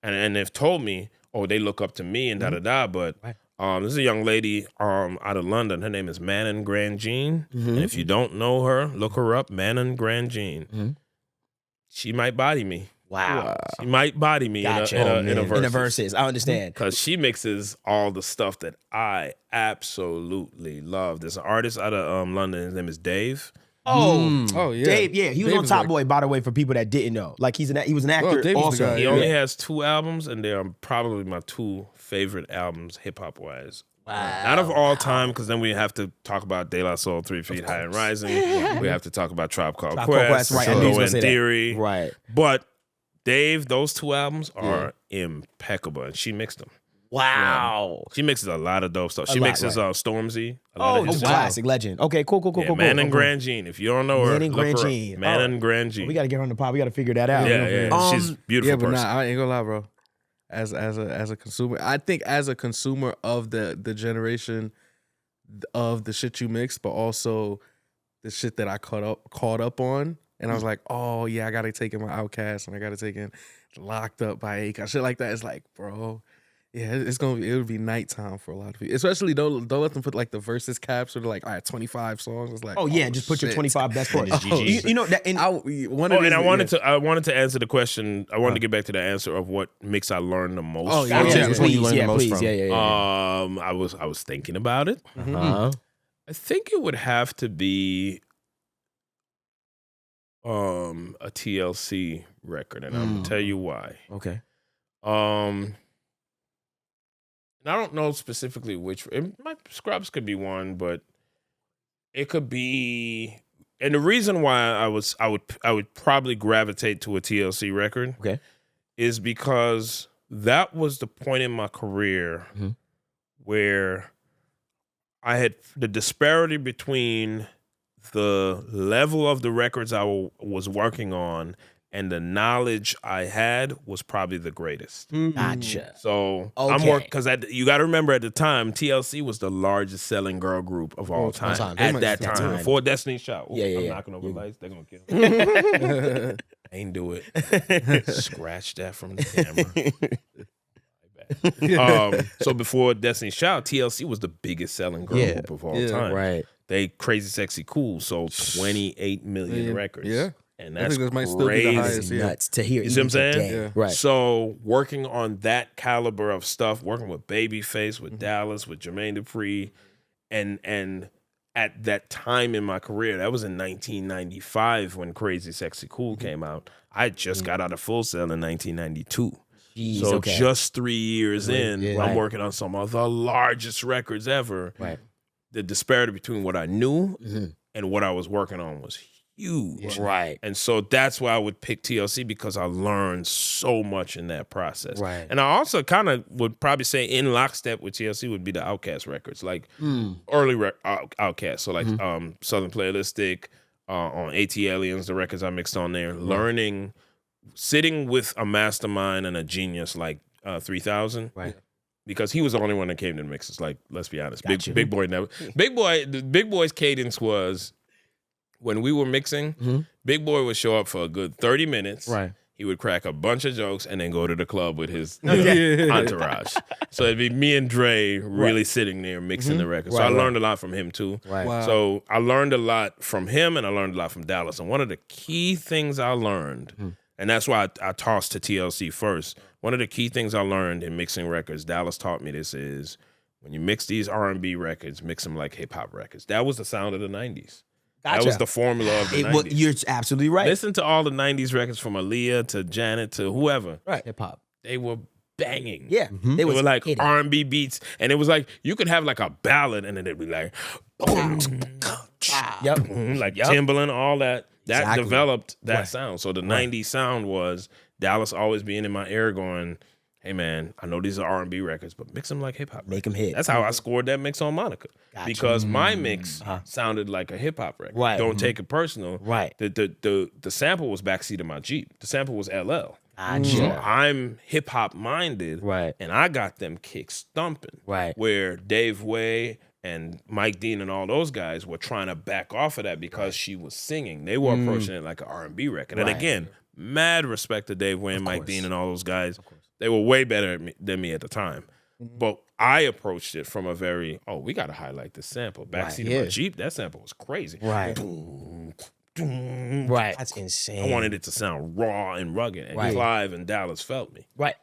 and have told me, oh, they look up to me and da-da-da, but this is a young lady out of London. Her name is Manon Grandjean. And if you don't know her, look her up, Manon Grandjean. She might body me. Wow. She might body me Gotcha. in a verse. In the verses. I understand. Because she mixes all the stuff that I absolutely love. There's an artist out of London. His name is Dave. Oh yeah, Dave, he was Dave on is Top like- Boy, by the way, for people that didn't know. Like he was an actor Dave was the also. guy, He yeah. only has 2 albums, and they are probably my 2 favorite albums, hip hop wise. Not of all time, because then we have to talk about De La Soul, 3 Feet High and Rising. We have to talk about Tribe Called Quest, right. I knew he was Low gonna End say that. Theory. Right. But Dave, those 2 albums are impeccable, and she mixed them. Wow. She mixes a lot of dope stuff. She lot, mixes right. Stormzy. A lot Oh, of his stuff. classic legend. Okay, cool. Man and cool. Grand Jean. If you don't know her, Man and look Grand her up. Jean. Man Oh. and Grand Jean. We got to get her on the pod. We got to figure that out. Yeah. She's a beautiful Yeah, but person. I ain't gonna lie, bro. As a consumer, I think as a consumer of the generation of the shit you mixed, but also the shit that I caught up on, and I was like, oh yeah, I gotta take in my OUTKAST, and I gotta take in Locked Up by Akon, shit like that. It's like, bro, yeah, it'll be nighttime for a lot of people. Especially don't let them put like the verses caps or like, all right, 25 songs. It's like, Oh yeah, just put your shit. 25 best for it. just GG. You know that. And I wanted to answer the question. I wanted to get back to the answer of what mix I learned the most. Oh, from. yeah. Which one you learned the most please, from? yeah. I was thinking about it. Uh-huh. I think it would have to be a TLC record, and I'm gonna tell you why. Okay. And I don't know specifically which. Scrubs could be one, but it could be. And the reason why I would probably gravitate to a TLC record, Okay. is because that was the point in my career where I had the disparity between the level of the records I was working on and the knowledge I had was probably the greatest. Gotcha. So Okay. I'm working because you got to remember at the time TLC was the largest selling girl group of all time, time. at that That time time. before Destiny's Child. Ooh, Yeah. I'm knocking over lights. They're gonna kill me. Ain't do it. Scratch that from the camera. So before Destiny's Child, TLC was the biggest selling girl group of all time. Right. They Crazy Sexy Cool sold 28 million records. Yeah. And I that's think that might still be the crazy. highest. Yeah. Nuts to hear. You see what I'm even saying? today. Yeah. Right. So working on that caliber of stuff, working with Babyface, with Dallas, with Jermaine Dupri, and at that time in my career, that was in 1995 when Crazy Sexy Cool came out. I just got out of Full Sail in 1992. Jeez, So okay. just 3 years in, yeah. I'm Right. working on some of the largest records ever. Right. The disparity between what I knew and what I was working on was huge. Right. And so that's why I would pick TLC, because I learned so much in that process. Right. And I also kind of would probably say in lockstep with TLC would be the OUTKAST records, like early OUTKAST. So like Southern Playalistic, on AT Aliens, the records I mixed on there, learning, sitting with a mastermind and a genius like 3000. Right. Because he was the only one that came to the mixes. Like, let's be honest, Gotcha. Big Boy never. The Big Boy's cadence was when we were mixing. Big Boy would show up for a good 30 minutes. Right. He would crack a bunch of jokes and then go to the club with his entourage. So it'd be me and Dre really sitting there mixing the records. So Right, I right. learned a lot from him too. Right. Wow. So I learned a lot from him and I learned a lot from Dallas. And one of the key things I learned, and that's why I tossed to TLC first. One of the key things I learned in mixing records, Dallas taught me this, is when you mix these R&B records, mix them like hip hop records. That was the sound of the 90s. That was the formula of the 90s. You're absolutely right. Listen to all the 90s records from Aaliyah to Janet to whoever. Right. Hip hop. They were banging. Yeah. They were like hitting. R&B beats. And it was like, you could have like a ballad and then it'd be like, boom, Yep. like Timbaland, all that. That Exactly. developed that sound. So the 90s sound was Dallas always being in my ear going, hey man, I know these are R&B records, but mix them like hip hop. Make them hit. That's how I scored that mix on Monica. Gotcha. Because my mix sounded like a hip hop record. Right. Don't take it personal. Right. The sample was backseat of my Jeep. The sample was LL. Gotcha. So I'm hip hop minded. Right. And I got them kick stumping. Right. Where Dave Way and Mike Dean and all those guys were trying to back off of that because she was singing. They were approaching it like an R&B record. And Right. again, mad respect to Dave Way and Mike Dean and all those guys. They were way better than me at the time. But I approached it from a very, we got to highlight this sample. Backseat of my Jeep, that sample was crazy. Right. Boom, boom. Right. That's insane. I wanted it to sound raw and rugged. And Right. Clive and Dallas felt me. Right.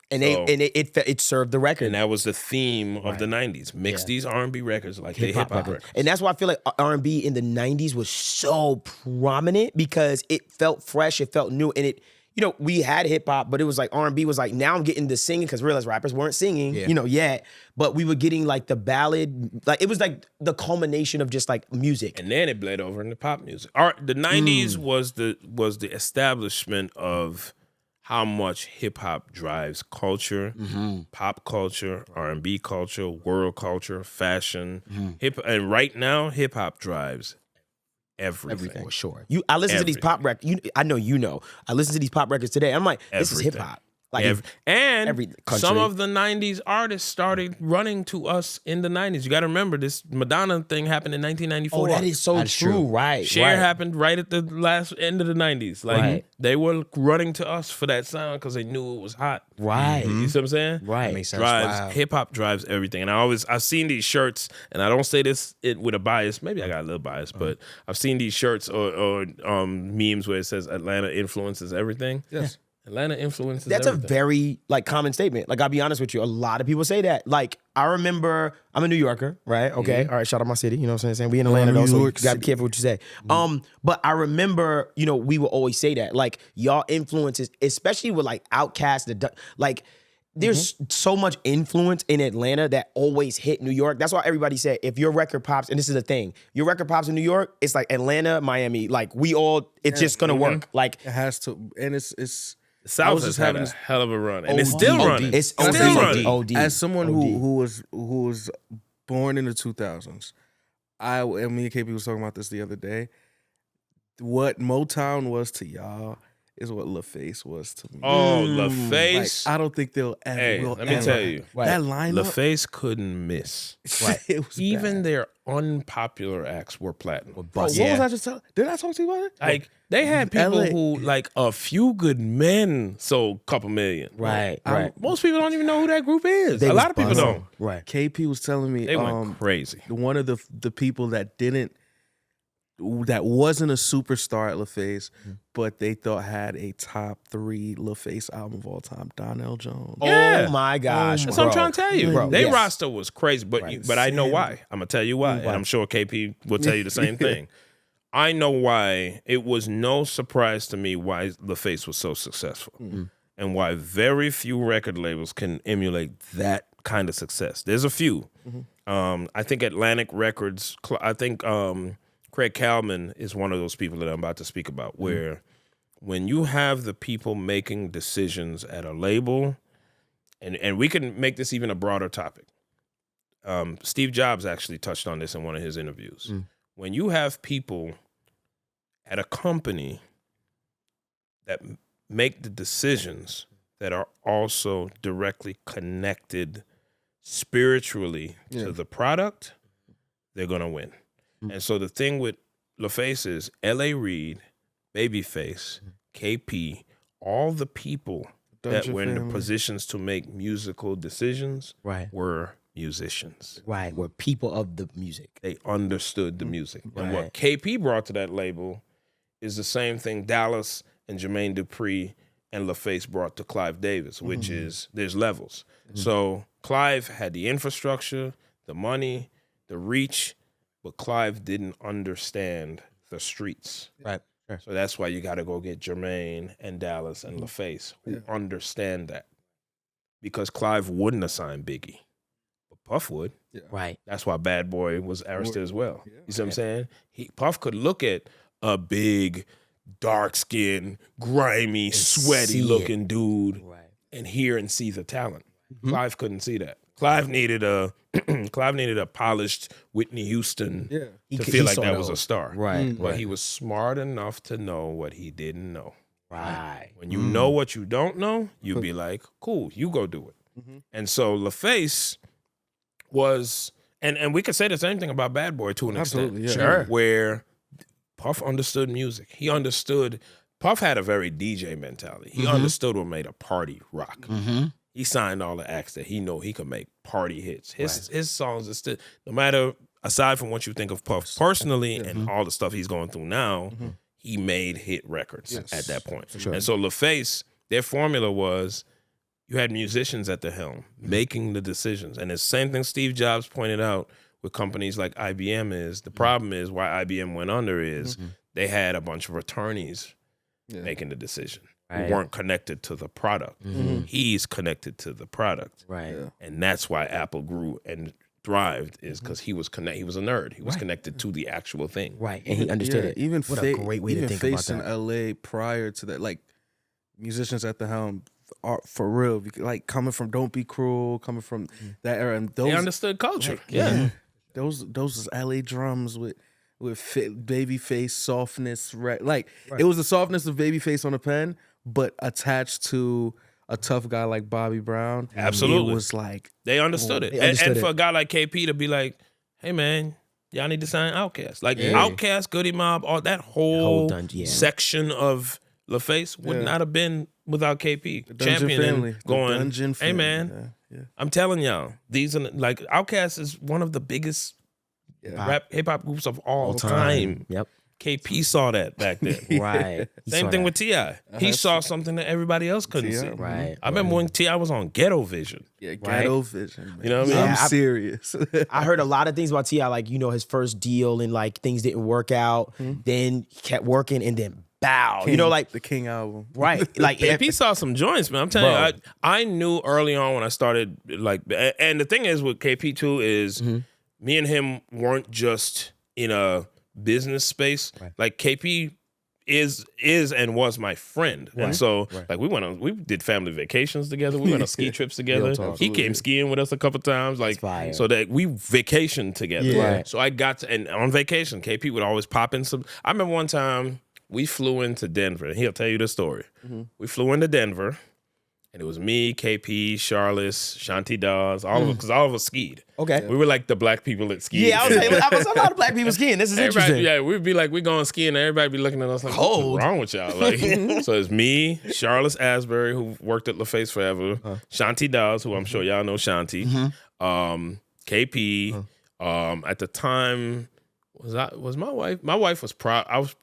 And So- it served the record. And that was the theme of the 90s. Mix these R&B records like they Hip-hop hip-hop records. And that's why I feel like R&B in the 90s was so prominent because it felt fresh, it felt new, and it, you know, we had hip hop, but it was like R&B was like, now I'm getting the singing because realized rappers weren't singing, you know, yet, but we were getting like the ballad, like it was like the culmination of just like music. And then it bled over into pop music. The 90s was the establishment of how much hip hop drives culture, pop culture, R&B culture, world culture, fashion, and right now hip hop drives everything. For sure. I listen to these pop records. I know you know. I listen to these pop records today. I'm like, this is hip hop. Like every country. Some of the 90s artists started running to us in the 90s. You got to remember this Madonna thing happened in 1994. Oh, that is so true. Right. Cher happened right at the last end of the 90s. Like they were running to us for that sound because they knew it was hot. Right. You see what I'm saying? Right. That makes sense. Drives hip hop drives everything. And I've seen these shirts, and I don't say this with a bias. Maybe I got a little bias, but I've seen these shirts or memes where it says Atlanta influences everything. Yes. Atlanta influences That's everything. a very like common statement. Like I'll be honest with you, a lot of people say that. Like I remember, I'm a New Yorker, right? Okay, all right. Shout out my city. You know what I'm saying? We in Atlanta though, so you gotta be careful what you say. But I remember, you know, we would always say that. Like y'all influences, especially with like OUTKAST, like. There's so much influence in Atlanta that always hit New York. That's why everybody said if your record pops, and this is the thing, your record pops in New York, it's like Atlanta, Miami. Like it's just gonna work. Like It has to, and it's The South has had a hell of a run, and it's OD. still running. It's still OD. running. OD. as someone who was born in the 2000s. And me and KP was talking about this the other day. What Motown was to y'all is what LaFace was to me. Oh, Like, LaFace. I don't think they'll ever. Hey, will let me ever. tell you. That lineup. LaFace couldn't miss. It was Even bad. their unpopular acts were platinum. Bro, what was I just telling? Did I talk to you about it? Like they had people LA. who, like A Few Good Men, sold a couple million. right. Most people don't even know who that group is. They A was lot of people buzzing. don't. Right. KP was telling me They went crazy. one of the people that wasn't a superstar at LaFace, but they thought had a top 3 LaFace album of all time, Donnell Jones. Yeah. Oh my gosh. That's what I'm trying to tell you. Bro, Their yes. roster was crazy, but I know why. I'm gonna tell you why, and I'm sure KP will tell you the same thing. I know why. It was no surprise to me why LaFace was so successful, and why very few record labels can emulate that kind of success. There's a few. I think Atlantic Records. I think Craig Kalman is one of those people that I'm about to speak about, where when you have the people making decisions at a label, and we can make this even a broader topic. Steve Jobs actually touched on this in one of his interviews. When you have people at a company that make the decisions that are also directly connected spiritually to the product, they're going to win. And so the thing with LaFace is L.A. Reid, Babyface, KP, all the people that were in the positions to make musical decisions were musicians. Right. We're people of the music. They understood the music. And what KP brought to that label is the same thing Dallas and Jermaine Dupri and LaFace brought to Clive Davis, which is there's levels. So Clive had the infrastructure, the money, the reach, but Clive didn't understand the streets. Right. Sure. So that's why you got to go get Jermaine and Dallas and LaFace who understand that. Because Clive wouldn't have signed Biggie, but Puff would. Right. That's why Bad Boy was arrested as well. You see what I'm saying? Puff could look at a big, dark-skinned, grimy, sweaty-looking dude and hear and see the talent. Clive couldn't see that. Clive needed a polished Whitney Houston to feel like that was a star. Right. But he was smart enough to know what he didn't know. Right. When you know what you don't know, you'd be like, cool, you go do it. And so LaFace was, and we could say the same thing about Bad Boy to an extent. yeah. Sure. Where Puff understood music. He understood, Puff had a very DJ mentality. He understood what made a party rock. He signed all the acts that he know he could make party hits. His songs are still, no matter, aside from what you think of Puff personally and all the stuff he's going through now, he made hit records at that point. And so LaFace, their formula was you had musicians at the helm making the decisions. And the same thing Steve Jobs pointed out with companies like IBM is, the problem is why IBM went under is they had a bunch of attorneys making the decision who weren't connected to the product. He's connected to the product. Right. Yeah. And that's why Apple grew and thrived is because he was he was a nerd. He was connected to the actual thing. Right, and he understood it. Even what a great way to think about facing that. LA prior to that, like musicians at the helm are for real. Like coming from Don't Be Cruel, coming from that era, and those They understood culture. those was LA drums with babyface softness, right? Like it was the softness of babyface on the pen, but attached to a tough guy like Bobby Brown. Absolutely. It was like They understood it. They understood and it. for a guy like KP to be like, hey man, y'all need to sign OUTKAST. Like OUTKAST, Goody Mob, all that whole section of LaFace would not have been without KP. Championing, going, hey man, I'm telling y'all, these are like OUTKAST is one of the biggest rap hip hop groups of all time. Yep. KP saw that back then. Right. Same thing with T.I. He saw something that everybody else couldn't see. Right. I remember when T.I. was on Ghetto Vision. Yeah, Ghetto Vision. Man. You know what I mean? Yeah, I'm serious. I heard a lot of things about T.I., like, you know, his first deal and like things didn't work out. Then he kept working and then bow. You know, like the King album. right. Like KP saw some joints, man. I'm telling you, I knew early on when I started, like, and the thing is with KP too is me and him weren't just in a business space. Like KP is and was my friend, and so like we did family vacations together. We went on ski trips together. He came skiing with us a couple times, like so that we vacationed together. Yeah. Right. So I got to, and on vacation, KP would always pop in some. I remember one time we flew into Denver, and he'll tell you the story. We flew into Denver. And it was me, KP, Charles, Shanti Dawes, all of us, because all of us skied. Okay. We were like the black people that skied. yeah, I was like, I was a lot of black people skiing. This is interesting. Yeah, we'd be like, we going skiing, and everybody be looking at us like, Cold. what's wrong with y'all? Like, so it's me, Charles Asbury, who worked at LaFace forever, Shanti Dawes, who I'm sure y'all know Shanti, KP. At the time, was my wife? My wife was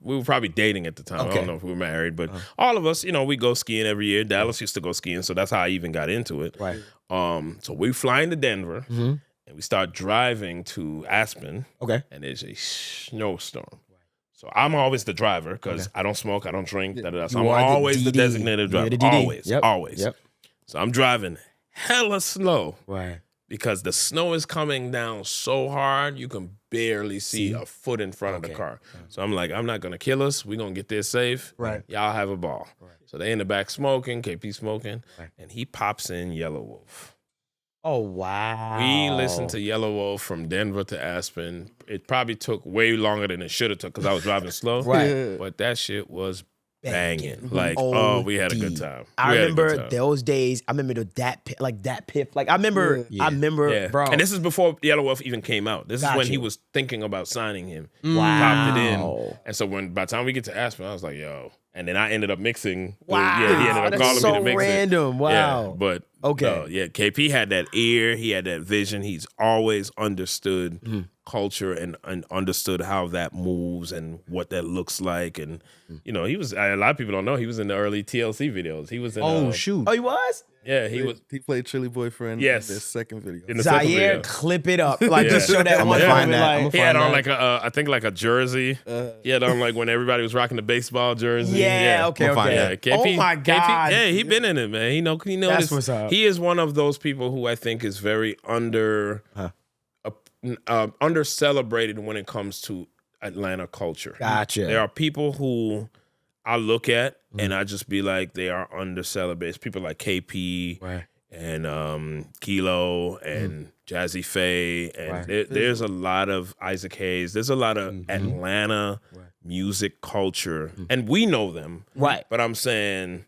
we were probably dating at the time. I don't know if we were married, but all of us, you know, we go skiing every year. Dallas used to go skiing, so that's how I even got into it. Right. So we fly into Denver, and we start driving to Aspen. Okay. And there's a snowstorm. So I'm always the driver because I don't smoke, I don't drink. So I'm always the designated driver. Always. Yep. So I'm driving hella slow. Right. Because the snow is coming down so hard, you can barely see a foot in front of the car. So I'm like, I'm not going to kill us. We're going to get there safe. Right. Y'all have a ball. Right. So they in the back smoking, KP smoking, and he pops in Yellow Wolf. Oh, wow. We listened to Yellow Wolf from Denver to Aspen. It probably took way longer than it should have took because I was driving slow. Right. But that shit was banging. Like, we had a good time. I remember those days. I remember that Piff. Like I remember, bro. And this is before Yellow Wolf even came out. This is when he was thinking about signing him. Wow. Popped it in. And so by the time we get to Aspen, I was like, yo. And then I ended up mixing. Wow. He ended up calling me to mix random. it. Wow. Yeah, but KP had that ear. He had that vision. He's always understood culture and understood how that moves and what that looks like. And you know, he was. A lot of people don't know he was in the early TLC videos. He was in. Oh, he was. Yeah, he was. He played Chili Boyfriend. Yes. In the second video. In the second Zaire, video. clip it up. Like just show that one. find that. Like, He had on like I think like a jersey. He had on like when everybody was rocking the baseball jersey. Okay. Yeah, KP, Oh my God. Yeah, he been in it, man. He know That's this. what's up. He is one of those people who I think is very under celebrated when it comes to Atlanta culture. Gotcha. There are people who I look at and I just be like, they are under celebrated. People like KP. Right. And Kilo and Jazzy Faye and there's a lot of Isaac Hayes. There's a lot of Atlanta music culture, and we know them. Right. But I'm saying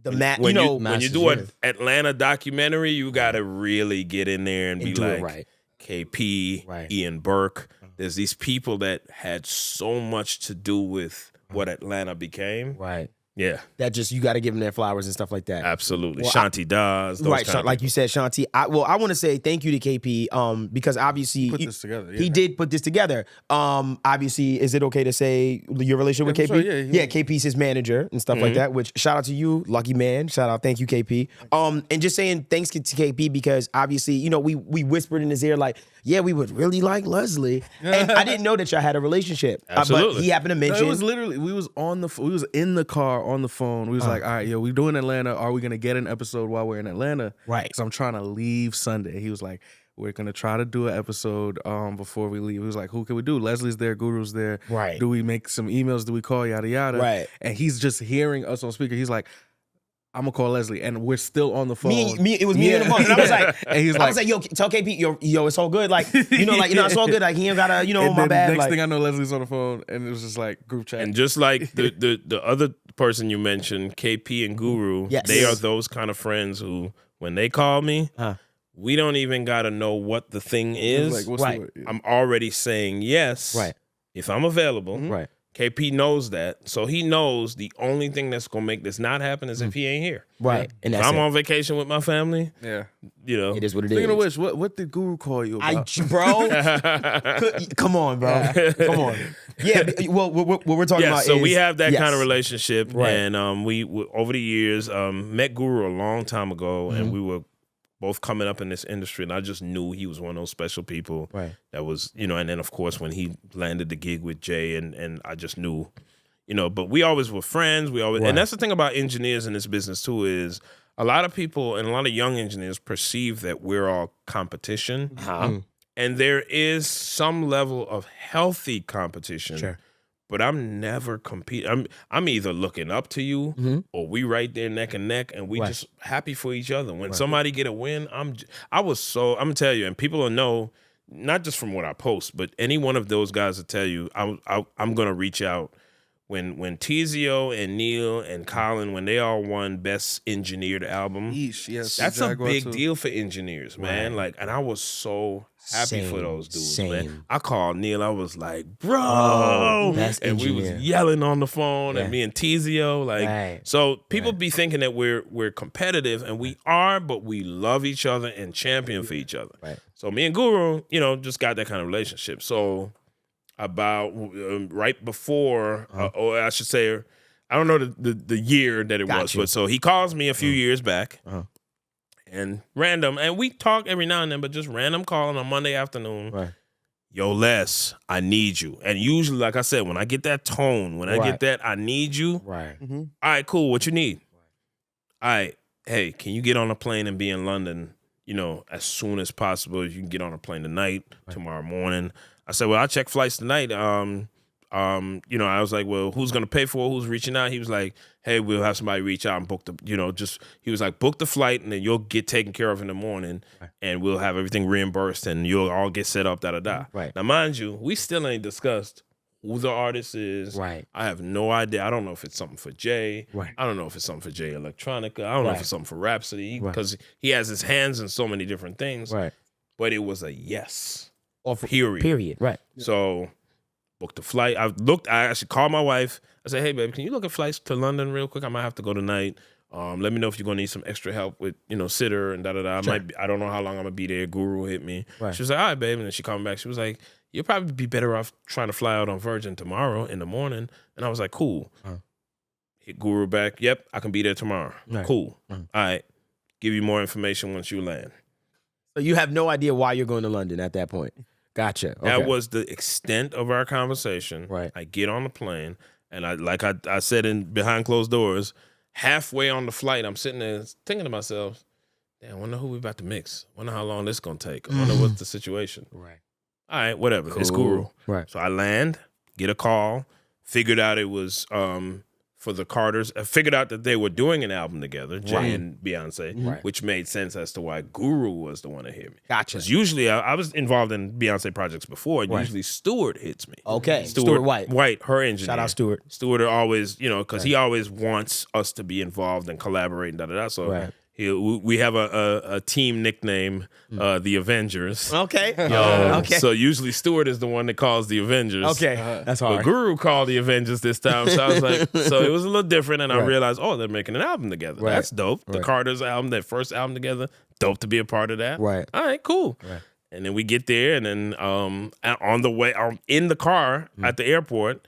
when you do an Atlanta documentary, you got to really get in there and be do it like right. KP, Ian Burke. There's these people that had so much to do with what Atlanta became. Right. Yeah, that just you got to give them their flowers and stuff like that. absolutely. Well, Shanti does. Those Right, kind of like you said, Shanti. I want to say thank you to KP, because obviously Put this together. he Yeah. did put this together. Obviously, is it okay to say your relationship with Yeah, KP? for sure, yeah. KP's his manager and stuff like that. Which shout out to you, lucky man. Shout out, thank you, KP. And just saying thanks to KP because obviously, you know, we whispered in his ear like, yeah, we would really like Leslie, and I didn't know that y'all had a relationship. But Absolutely. he happened to No, mention it was literally we was in the car on the phone. We was like, all right, yo, we doing Atlanta. Are we gonna get an episode while we're in Atlanta? Right. Because I'm trying to leave Sunday. He was like, we're gonna try to do an episode before we leave. He was like, who can we do? Leslie's there, Guru's there. Right. Do we make some emails? Do we call yada yada? Right. And he's just hearing us on speaker. He's like, I'm gonna call Leslie, and we're still on the phone. it was me on the phone, and I was like, and he's I was like, yo, tell KP, yo, it's all good. Like, it's all good. Like, he ain't gotta, and my then bad. Next Like, thing I know, Leslie's on the phone, and it was just like group chat. And just like the other person you mentioned, KP and Guru, Yes. they are those kind of friends who, when they call me, we don't even got to know what the thing is. Like, what's right. the word? I'm already saying yes. Right. If I'm available. right. KP knows that. So he knows the only thing that's going to make this not happen is if he ain't here. Right. And If that's I'm it. on vacation with my family, Yeah. you know. It is what it is. Speaking of which, what did Guru call you about? Bro, come on, bro. Come on. Yeah, well, what we're talking Yeah, about so is... we have that yes. kind of relationship. Right. And we over the years, met Guru a long time ago, and we were both coming up in this industry, and I just knew he was one of those special people Right. that was, and then, of course, when he landed the gig with Jay, and I just knew, but we always were friends. We always, Right. and that's the thing about engineers in this business, too, is a lot of people and a lot of young engineers perceive that we're all competition. And there is some level of healthy competition. Sure. But I'm never competing. I'm either looking up to you or we right there neck and neck, and we Right. just happy for each other. When somebody get a win, I'm gonna tell you, and people will know, not just from what I post, but any one of those guys will tell you, I'm gonna reach out. When Tizio and Neil and Colin, when they all won Best Engineered Album, Yeesh, yes, that's a Jaguar big too. deal for engineers, man. Like, and I was so happy for Same, those dudes, same. man. I called Neil. I was like, bro, Best and we was engineer. yelling on the phone, Yeah. and me and Tizio, like, Right. so people be thinking that we're competitive, and we are, but we love each other and champion for each other. Right. So me and Guru, just got that kind of relationship. So about right before, or I should say, I don't know the year that it Got was, you. but so he calls me a few years back, and random, and we talk every now and then, but just random calling on Monday afternoon. Right. Yo, Les, I need you. And usually, like I said, when I get that tone, when I Right. get that, I need you. Right. All right, cool. What you need? All right. Hey, can you get on a plane and be in London, as soon as possible? You can get on a plane tonight, tomorrow morning. I said, well, I'll check flights tonight. I was like, well, who's going to pay for it? Who's reaching out? He was like, hey, we'll have somebody reach out and book he was like, book the flight and then you'll get taken care of in the morning and we'll have everything reimbursed and you'll all get set up, da-da-da. Right. Now, mind you, we still ain't discussed who the artist is. Right. I have no idea. I don't know if it's something for Jay. Right. I don't know if it's something for Jay Electronica. I don't know if Right. it's something for Rhapsody Right. because he has his hands in so many different things. Right. But it was a yes. Off Period. Right. So booked the flight. I actually called my wife. I said, hey, baby, can you look at flights to London real quick? I might have to go tonight. Let me know if you're going to need some extra help with, sitter and da-da-da. Sure. I don't know how long I'm going to be there. Guru hit me. Right. She was like, all right, babe. And then she called me back. She was like, you'll probably be better off trying to fly out on Virgin tomorrow in the morning. And I was like, cool. Hit Guru back. Yep, I can be there tomorrow. Right. Cool. All right. Give you more information once you land. So you have no idea why you're going to London at that point. Gotcha. Okay. That was the extent of our conversation. Right. I get on the plane, and I said in behind closed doors, halfway on the flight, I'm sitting there thinking to myself, damn, I wonder who we about to mix. Wonder how long this gonna take. I wonder what's the situation. Right. All right, whatever. It's Guru. Right. So I land, get a call, figured out it was for the Carters. I figured out that they were doing an album together, Jay Right. and Beyonce, Right. which made sense as to why Guru was the one to hear me. Gotcha. Because usually I was involved in Beyonce projects before, and Right. usually Stewart hits me. Okay. Stuart White. White, her engineer. Shout out Stuart. Stewart are always, because he always wants us to be involved and collaborate and da-da-da. So Right. We have a team nickname, the Avengers. Okay. Okay. So usually Stewart is the one that calls the Avengers. Okay. That's But hard. Guru called the Avengers this time. So I was like, so it was a little different. And I Right. realized, oh, they're making an album together. Right. That's dope. The Right. Carter's album, that first album together, dope to be a part of that. Right. All right, cool. Right. And then we get there, and then on the way, in the car at the airport,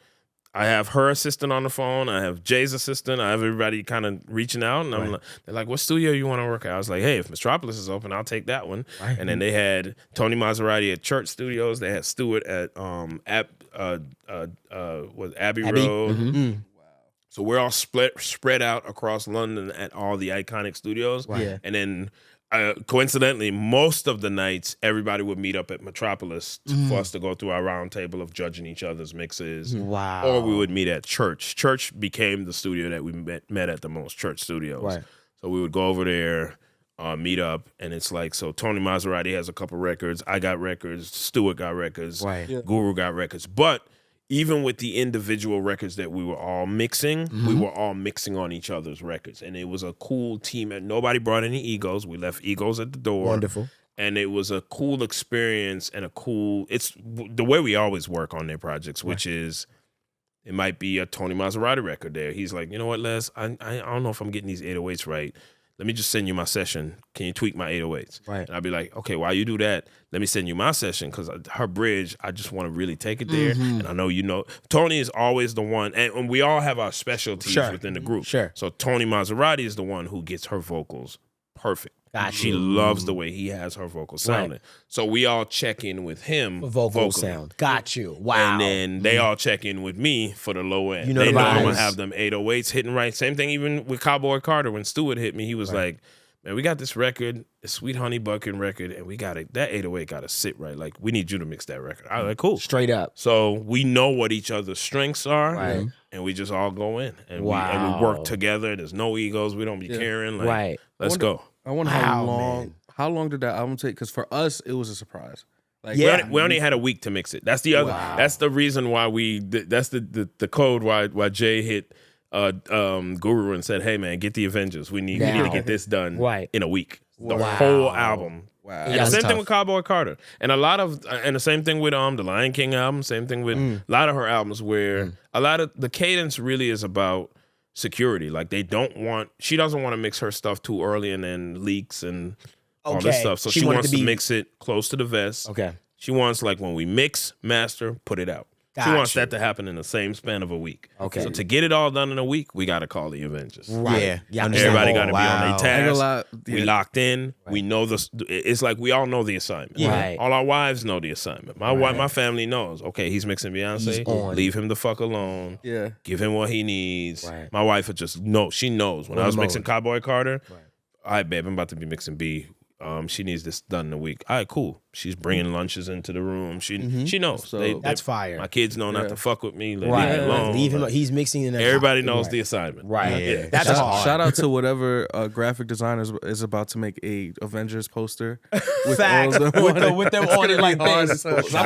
I have her assistant on the phone. I have Jay's assistant. I have everybody kind of reaching out, and they're like, "What studio you want to work at?" I was like, "Hey, if Metropolis is open, I'll take that one." Right. And then they had Tony Maserati at Church Studios. They had Stewart at Abbey Road. So we're all spread out across London at all the iconic studios. Right. Yeah. And then coincidentally, most of the nights, everybody would meet up at Metropolis for us to go through our round table of judging each other's mixes. Wow. Or we would meet at Church. Church became the studio that we met at the most, Church Studios. Right. So we would go over there, meet up, and it's like, so Tony Maserati has a couple records, I got records, Stewart got records, Right. Yeah. Guru got records. But even with the individual records that we were all mixing, we were all mixing on each other's records. And it was a cool team. And nobody brought any egos. We left egos at the door. Wonderful. And it was a cool experience and it's the way we always work on their projects, which is it might be a Tony Maserati record there. He's like, you know what, Les, I don't know if I'm getting these 808s right. Let me just send you my session. Can you tweak my 808s? Right. And I'd be like, okay, while you do that, let me send you my session because her bridge, I just want to really take it there. And I know you know. Tony is always the one, and we all have our specialties within the group. Sure. So Tony Maserati is the one who gets her vocals perfect. Gotcha. She loves the way he has her vocals sounding. So we all check in with him. Vocal vocally. sound. Got you. Wow. And then they all check in with me for the low end. You know they the know I'm gonna vibes. have them 808s hitting right. Same thing even with Cowboy Carter. When Stewart hit me, he was like, man, we got this record, the Sweet Honey Buckin' record, and we got it. That 808 got to sit right. Like, we need you to mix that record. I was like, cool. Straight up. So we know what each other's strengths are, Right. and we just all go in. And, we Wow. work together. There's no egos. We don't be caring. Like, Right. let's go. I wonder Wow, how long did that album take? Because for us, it was a surprise. Like, Yeah. We only had a week to mix it. That's the other. That's the reason why that's the code why Jay hit Guru and said, "Hey man, get the Avengers. We need to get this done in a week. The whole album." Wow. And the same thing with Cowboy Carter, and the same thing with the Lion King album. Same thing with a lot of her albums, where a lot of the cadence really is about security. Like she doesn't want to mix her stuff too early and then leaks and all this stuff. So she wants to mix it close to the vest. Okay. She wants, like, when we mix, master, put it out. She wants that to happen in the same span of a week. Okay. So to get it all done in a week, we got to call the Avengers. Right. Yeah. Everybody got to be on their Ain't task. gonna lie, We locked in. We know it's like we all know the assignment. Right. All our wives know the assignment. My wife, my family knows. Okay, he's mixing Beyonce. He's on. Leave him the fuck alone. Yeah. Give him what he needs. Right. My wife would just know. She knows. When I was mixing Cowboy Carter, Right. all right, babe, I'm about to be mixing B. She needs this done in a week. All right, cool. She's bringing lunches into the room. She knows. So- That's fire. My kids know not to fuck with me. Leave Right. me alone. Leave him. Like, He's mixing in. everybody knows the assignment. Right. Yeah. That's hard. Shout out to whatever graphic designer is about to make a Avengers poster with Facts. all of them With them on it like hard this. as hell.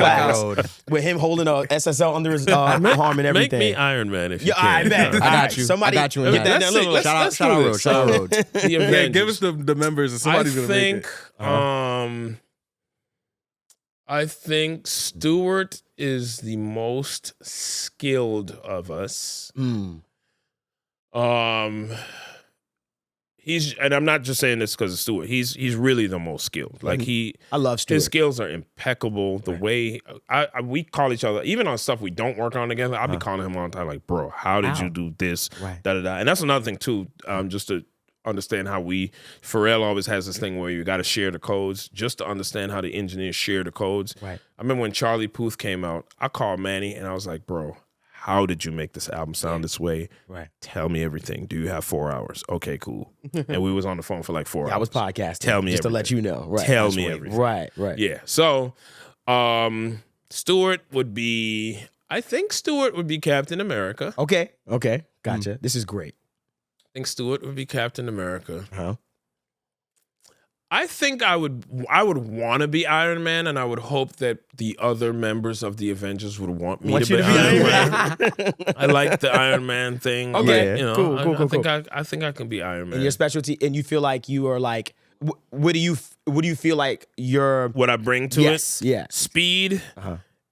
Facts. With him holding a SSL under his arm and Make everything. me Iron Man if you Yeah, I can. bet. I got you. Somebody I got you in get that. that little. Let's Shout out do Rhodes. this. Shout out Rhodes. The Yeah, Avengers. give us the members and somebody's gonna make it. I think Stewart is the most skilled of us. He's, and I'm not just saying this because of Stewart. He's really the most skilled. Like I love Stewart. his skills are impeccable. The way we call each other, even on stuff we don't work on together, I'll be calling him all the time, like, bro, how did you do this? Right. Da da da. And that's another thing too. Just to understand how Pharrell always has this thing where you got to share the codes, just to understand how the engineers share the codes. Right. I remember when Charlie Puth came out, I called Manny and I was like, bro, how did you make this album sound this way? Right. Tell me everything. Do you have 4 hours? Okay, cool. And we was on the phone for like 4 hours. I was podcasting. Tell me just to let everything. you know. Right. Tell That's me right. everything. Right. Yeah. So, Stewart would be, I think Stewart would be Captain America. Okay. Gotcha. This is great. I think Stewart would be Captain America. Huh? I think I would want to be Iron Man, and I would hope that the other members of the Avengers would want me to be Iron Man. I like the Iron Man thing. Okay. Like, you know, Cool. I think I can be Iron Man. And your specialty, and you feel like you are like, what do you feel like your What I bring to yes, it, yeah, speed,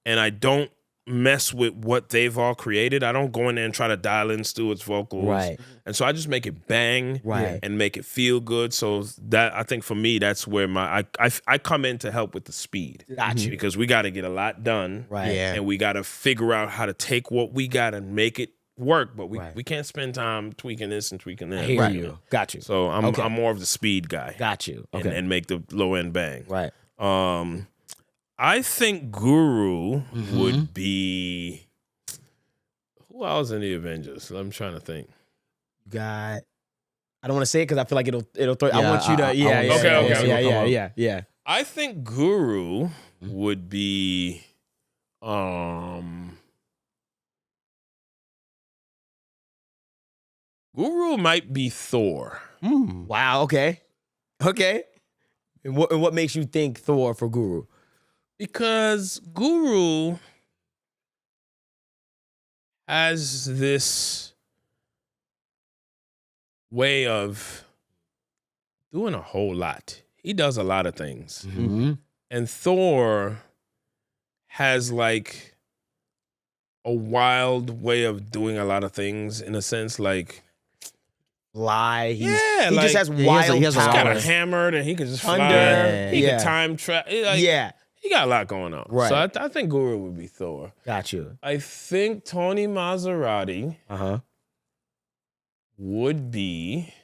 and I don't mess with what they've all created. I don't go in there and try to dial in Stewart's vocals. Right. And so I just make it bang Right. and make it feel good. So that I think for me, that's where I come in to help with the speed. Gotcha. Because we got to get a lot done. Right. Yeah. And we got to figure out how to take what we got and make it work. But we can't spend time tweaking this and tweaking that. I hear you. Got you. So I'm more of the speed guy. Got you. Okay. And make the low end bang. Right. I think Guru would be. Who else in the Avengers? I'm trying to think. Got. I don't want to say it because I feel like it'll throw. I Yeah, want you to. Okay. Yeah. I think Guru would be. Guru might be Thor. Wow. Okay. And what makes you think Thor for Guru? Because Guru has this way of doing a whole lot. He does a lot of things. Mm-hmm. And Thor has like a wild way of doing a lot of things in a sense, like Lie. He like, just has he wild has a he's got a powers. hammer and he can just fly. Thunder. He Yeah. can time travel. Yeah. He got a lot going on. Right. So I think Guru would be Thor. Got you. I think Tony Maserati would be.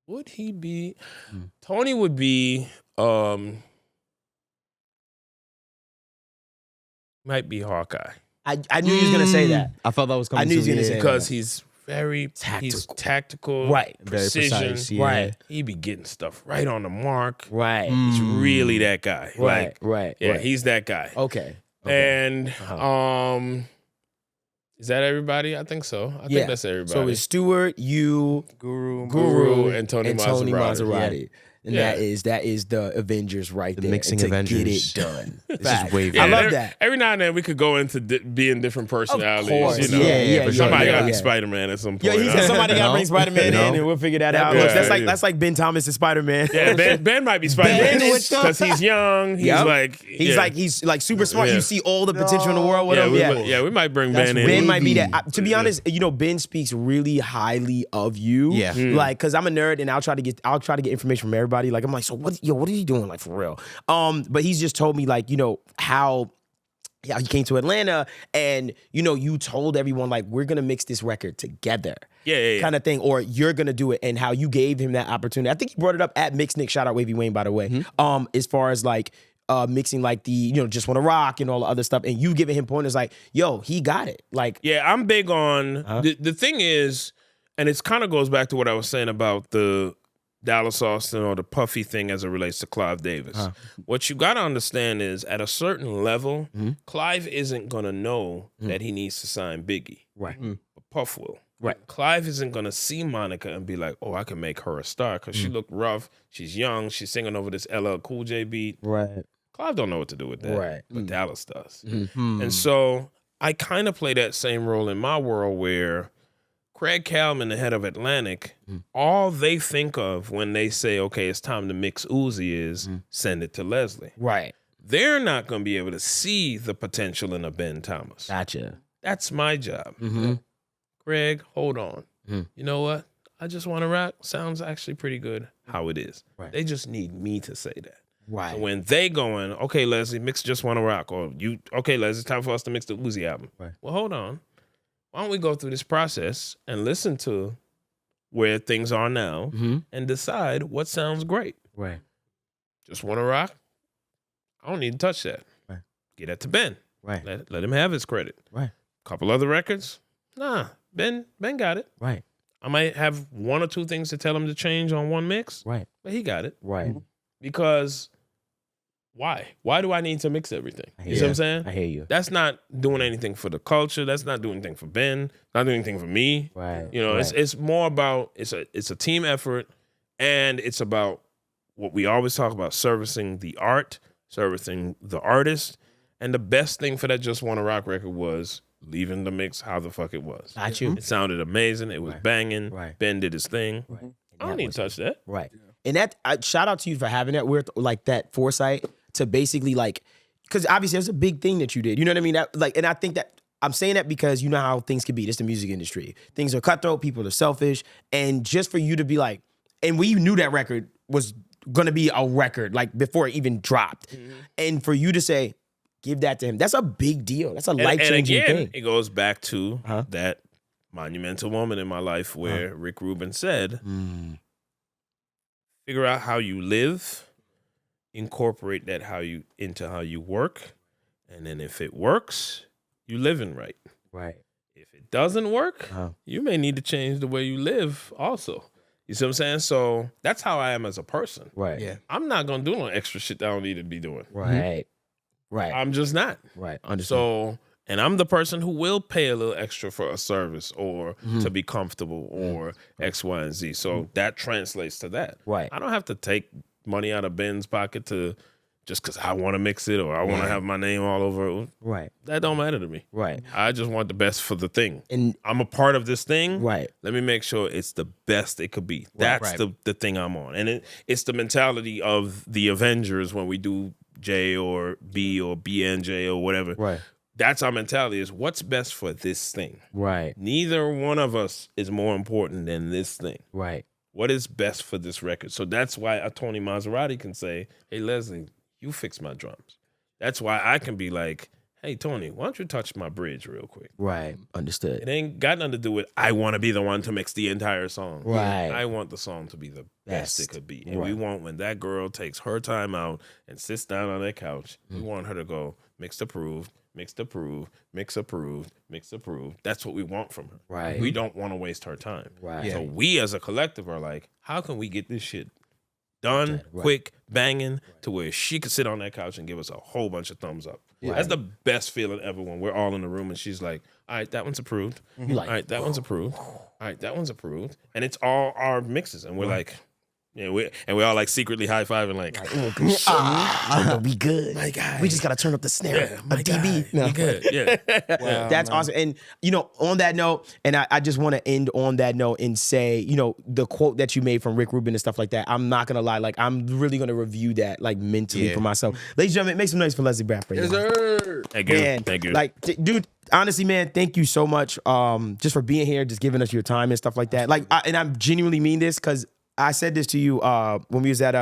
Would he be? Tony would be. Might be Hawkeye. I knew he was gonna say that. I felt that was coming. I knew he was gonna say that. Because he's very Tactical. He's tactical, Right. Very precision, precise, yeah. Right. He be getting stuff right on the mark. Right. He's really that guy. Right. Like, Right. yeah, right. he's that guy. Okay. And is that everybody? I think so. I think that's everybody. So it's Stewart, you, Guru, and Tony Maserati. And Yeah. that is the Avengers right The there. mixing to Avengers. get it done. This Fact. is wavy. I love every, that. Every now and then we could go into being different personalities. course. You know? Yeah, for sure. Somebody yeah, got to yeah. be Spider-Man at some point. Yo, he said somebody got to bring Spider-Man You know? in and we'll figure that out. Yeah, That's like Ben Thomas and Spider-Man. Yeah, Ben might be Spider-Man Ben with the- because he's young. He's Yep. like He's like super smart. Yeah. You see all the potential in the world with him. we might bring Ben in. Ben might be that. To be honest, Ben speaks really highly of you. Yeah. Like, cause I'm a nerd and I'll try to get information from everybody. Like, I'm like, so what is he doing? Like, for real. But he's just told me, like, how he came to Atlanta and, you told everyone, like, we're gonna mix this record together. Yeah. Kind of thing, or you're gonna do it, and how you gave him that opportunity. I think he brought it up at Mixnick. Shout out Wavy Wayne, by the way. As far as like mixing like the Just Wanna Rock and all the other stuff, and you giving him pointers like, yo, he got it. Like, Yeah, I'm big on the thing is, and it kind of goes back to what I was saying about the Dallas Austin or the Puffy thing as it relates to Clive Davis. What you got to understand is at a certain level, Clive isn't going to know that he needs to sign Biggie. right, But Puff will. Right. Clive isn't going to see Monica and be like, oh, I can make her a star because she looked rough. She's young. She's singing over this LL Cool J beat. right, Clive don't know what to do with that. Right. But Dallas does. And so I kind of play that same role in my world where Craig Kalman, the head of Atlantic, all they think of when they say, okay, it's time to mix Uzi is send it to Leslie. right. They're not going to be able to see the potential in a Ben Thomas. Gotcha. That's my job. Craig, hold on. You know what? I Just Wanna Rock sounds actually pretty good how it is. Right. They just need me to say that. Right. So when they going, okay, Leslie, mix Just Wanna Rock, or okay, Leslie, it's time for us to mix the Uzi album. Right. Well, hold on. Why don't we go through this process and listen to where things are now and decide what sounds great? Right. Just Wanna Rock? I don't need to touch that. Right. Get that to Ben. Right. Let him have his credit. Right. Couple other records? Nah, Ben got it. Right. I might have one or two things to tell him to change on one mix, Right. but he got it. Right. Because why? Why do I need to mix everything? You see what I'm saying? I hear you. That's not doing anything for the culture. That's not doing anything for Ben. Not doing anything for me. Right. You know, it's more about it's a team effort, And it's about what we always talk about, servicing the art, servicing the artist. And the best thing for that Just Wanna Rock record was leaving the mix how the fuck it was. Got you. It sounded amazing. It was banging. Right. Ben did his thing. Right. I don't need to touch that. Right. And that, shout out to you for having that weird, like that foresight to basically like, because obviously there's a big thing that you did. You know what I mean? That, like, and I think that I'm saying that because you know how things can be. This is the music industry. Things are cutthroat. People are selfish. And just for you to be like, and we knew that record was going to be a record, like before it even dropped. Mm-hmm. And for you to say, give that to him, that's a big deal. That's a life-changing thing. thing. It goes back to that monumental moment in my life where Rick Rubin said, figure out how you live, incorporate that into how you work, and then if it works, you living right. Right. If it doesn't work, you may need to change the way you live also. You see what I'm saying? So that's how I am as a person. Right. Yeah. I'm not going to do no extra shit that I don't need to be doing. Right. Right. I'm just not. Right. Understand. So, and I'm the person who will pay a little extra for a service or to be comfortable or X, Y, and Z. So that translates to that. Right. I don't have to take money out of Ben's pocket to just because I want to mix it or I want to have my name all over it. Right. That don't matter to me. Right. I just want the best for the thing. And I'm a part of this thing. Right. Let me make sure it's the best it could be. That's the thing I'm on. And it's the mentality of the Avengers when we do J or B or BNJ or whatever. Right. That's our mentality, is what's best for this thing. Right. Neither one of us is more important than this thing. Right. What is best for this record? So that's why a Tony Maserati can say, hey, Leslie, you fix my drums. That's why I can be like, hey, Tony, why don't you touch my bridge real quick? Right. Understood. It ain't got nothing to do with I want to be the one to mix the entire song. Right. I want the song to be the best it could be. And we Right. want, when that girl takes her time out and sits down on that couch, we want her to go, mixed approved, mixed approved, mix approved, mix approved. That's what we want from her. Right. We don't want to waste her time. Right. So we as a collective are like, how can we get this shit done, quick, banging, to where she could sit on that couch and give us a whole bunch of thumbs up. Right. That's the best feeling ever when we're all in the room and she's like, all right, that one's approved. Like, All right, that one's approved. All right, that one's approved. And it's all our mixes. And we're like, yeah, we're all like secretly high-fiving like, oh, good shit. We good. My God. We just got to turn up the snare. yeah, A my dB. guy, we good. Yeah. That's awesome. And, you know, on that note, and I just want to end on that note and say, you know, the quote that you made from Rick Rubin and stuff like that, I'm not going to lie. Like, I'm really going to review that, like, mentally for myself. Ladies and gentlemen, make some noise for Leslie Brathwaite. Yes, sir. Thank you. Man, Thank you. like, dude, honestly, man, thank you so much just for being here, just giving us your time and stuff like that. Like, and I genuinely mean this because I said this to you when we was at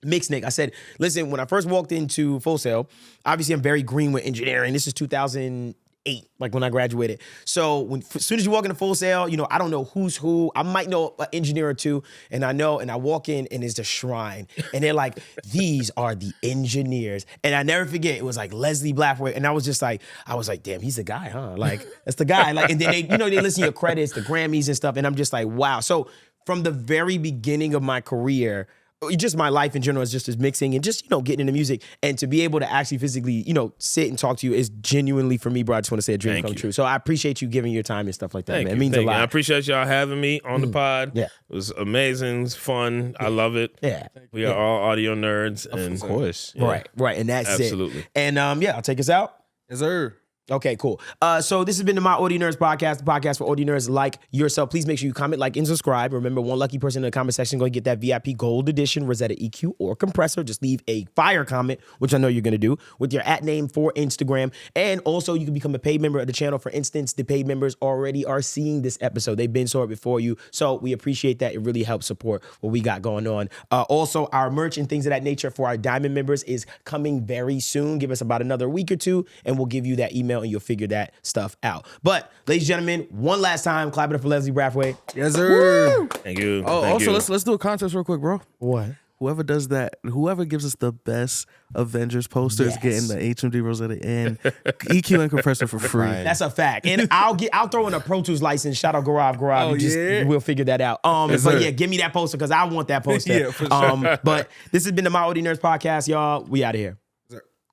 Mixnick. I said, listen, when I first walked into Full Sail, obviously I'm very green with engineering. This is 2008, like when I graduated. So as soon as you walk into Full Sail, you know, I don't know who's who. I might know an engineer or two, and I walk in and it's a shrine. And they're like, these are the engineers. And I never forget, it was like Leslie Brathwaite. And I was like, damn, he's the guy, huh? Like, that's the guy. Like, and then they listen to your credits, the Grammys and stuff. And I'm just like, wow. So from the very beginning of my career, just my life in general is just as mixing and just, you know, getting into music, and to be able to actually physically, you know, sit and talk to you is genuinely, for me, bro, I just want to say a dream come true. So I appreciate you giving your time and stuff like that, man. It means a lot. I appreciate y'all having me on the pod. Yeah. It was amazing. It's fun. I love it. Yeah. We are all audio nerds. And Of course. Right. And that's Absolutely. it. And yeah, I'll take us out. Yes, sir. Okay, cool. So this has been the My Audio Nerds podcast, the podcast for audio nerds like yourself. Please make sure you comment, like, and subscribe. Remember, one lucky person in the comment section is going to get that VIP Gold Edition Rosetta EQ or compressor. Just leave a fire comment, which I know you're going to do, with your @name for Instagram. And also, you can become a paid member of the channel. For instance, the paid members already are seeing this episode. They've been saw it before you. So we appreciate that. It really helps support what we got going on. Also, our merch and things of that nature for our Diamond members is coming very soon. Give us about another week or two, and we'll give you that email and you'll figure that stuff out. But, ladies and gentlemen, one last time, clap it up for Leslie Brathwaite. Yes, sir. Woo! Thank you. Oh, Thank also, you. let's do a contest real quick, bro. What? Whoever does that, whoever gives us the best Avengers poster is getting the HMD Rosetta and EQ and compressor for free. That's a fact. And I'll throw in a Pro Tools license. Shout out Gaurav. Oh, yeah. We'll figure that out. Yes, but sir. yeah, give me that poster because I want that poster. Yeah, for sure. But this has been the My Audio Nerds podcast, y'all. We out of here.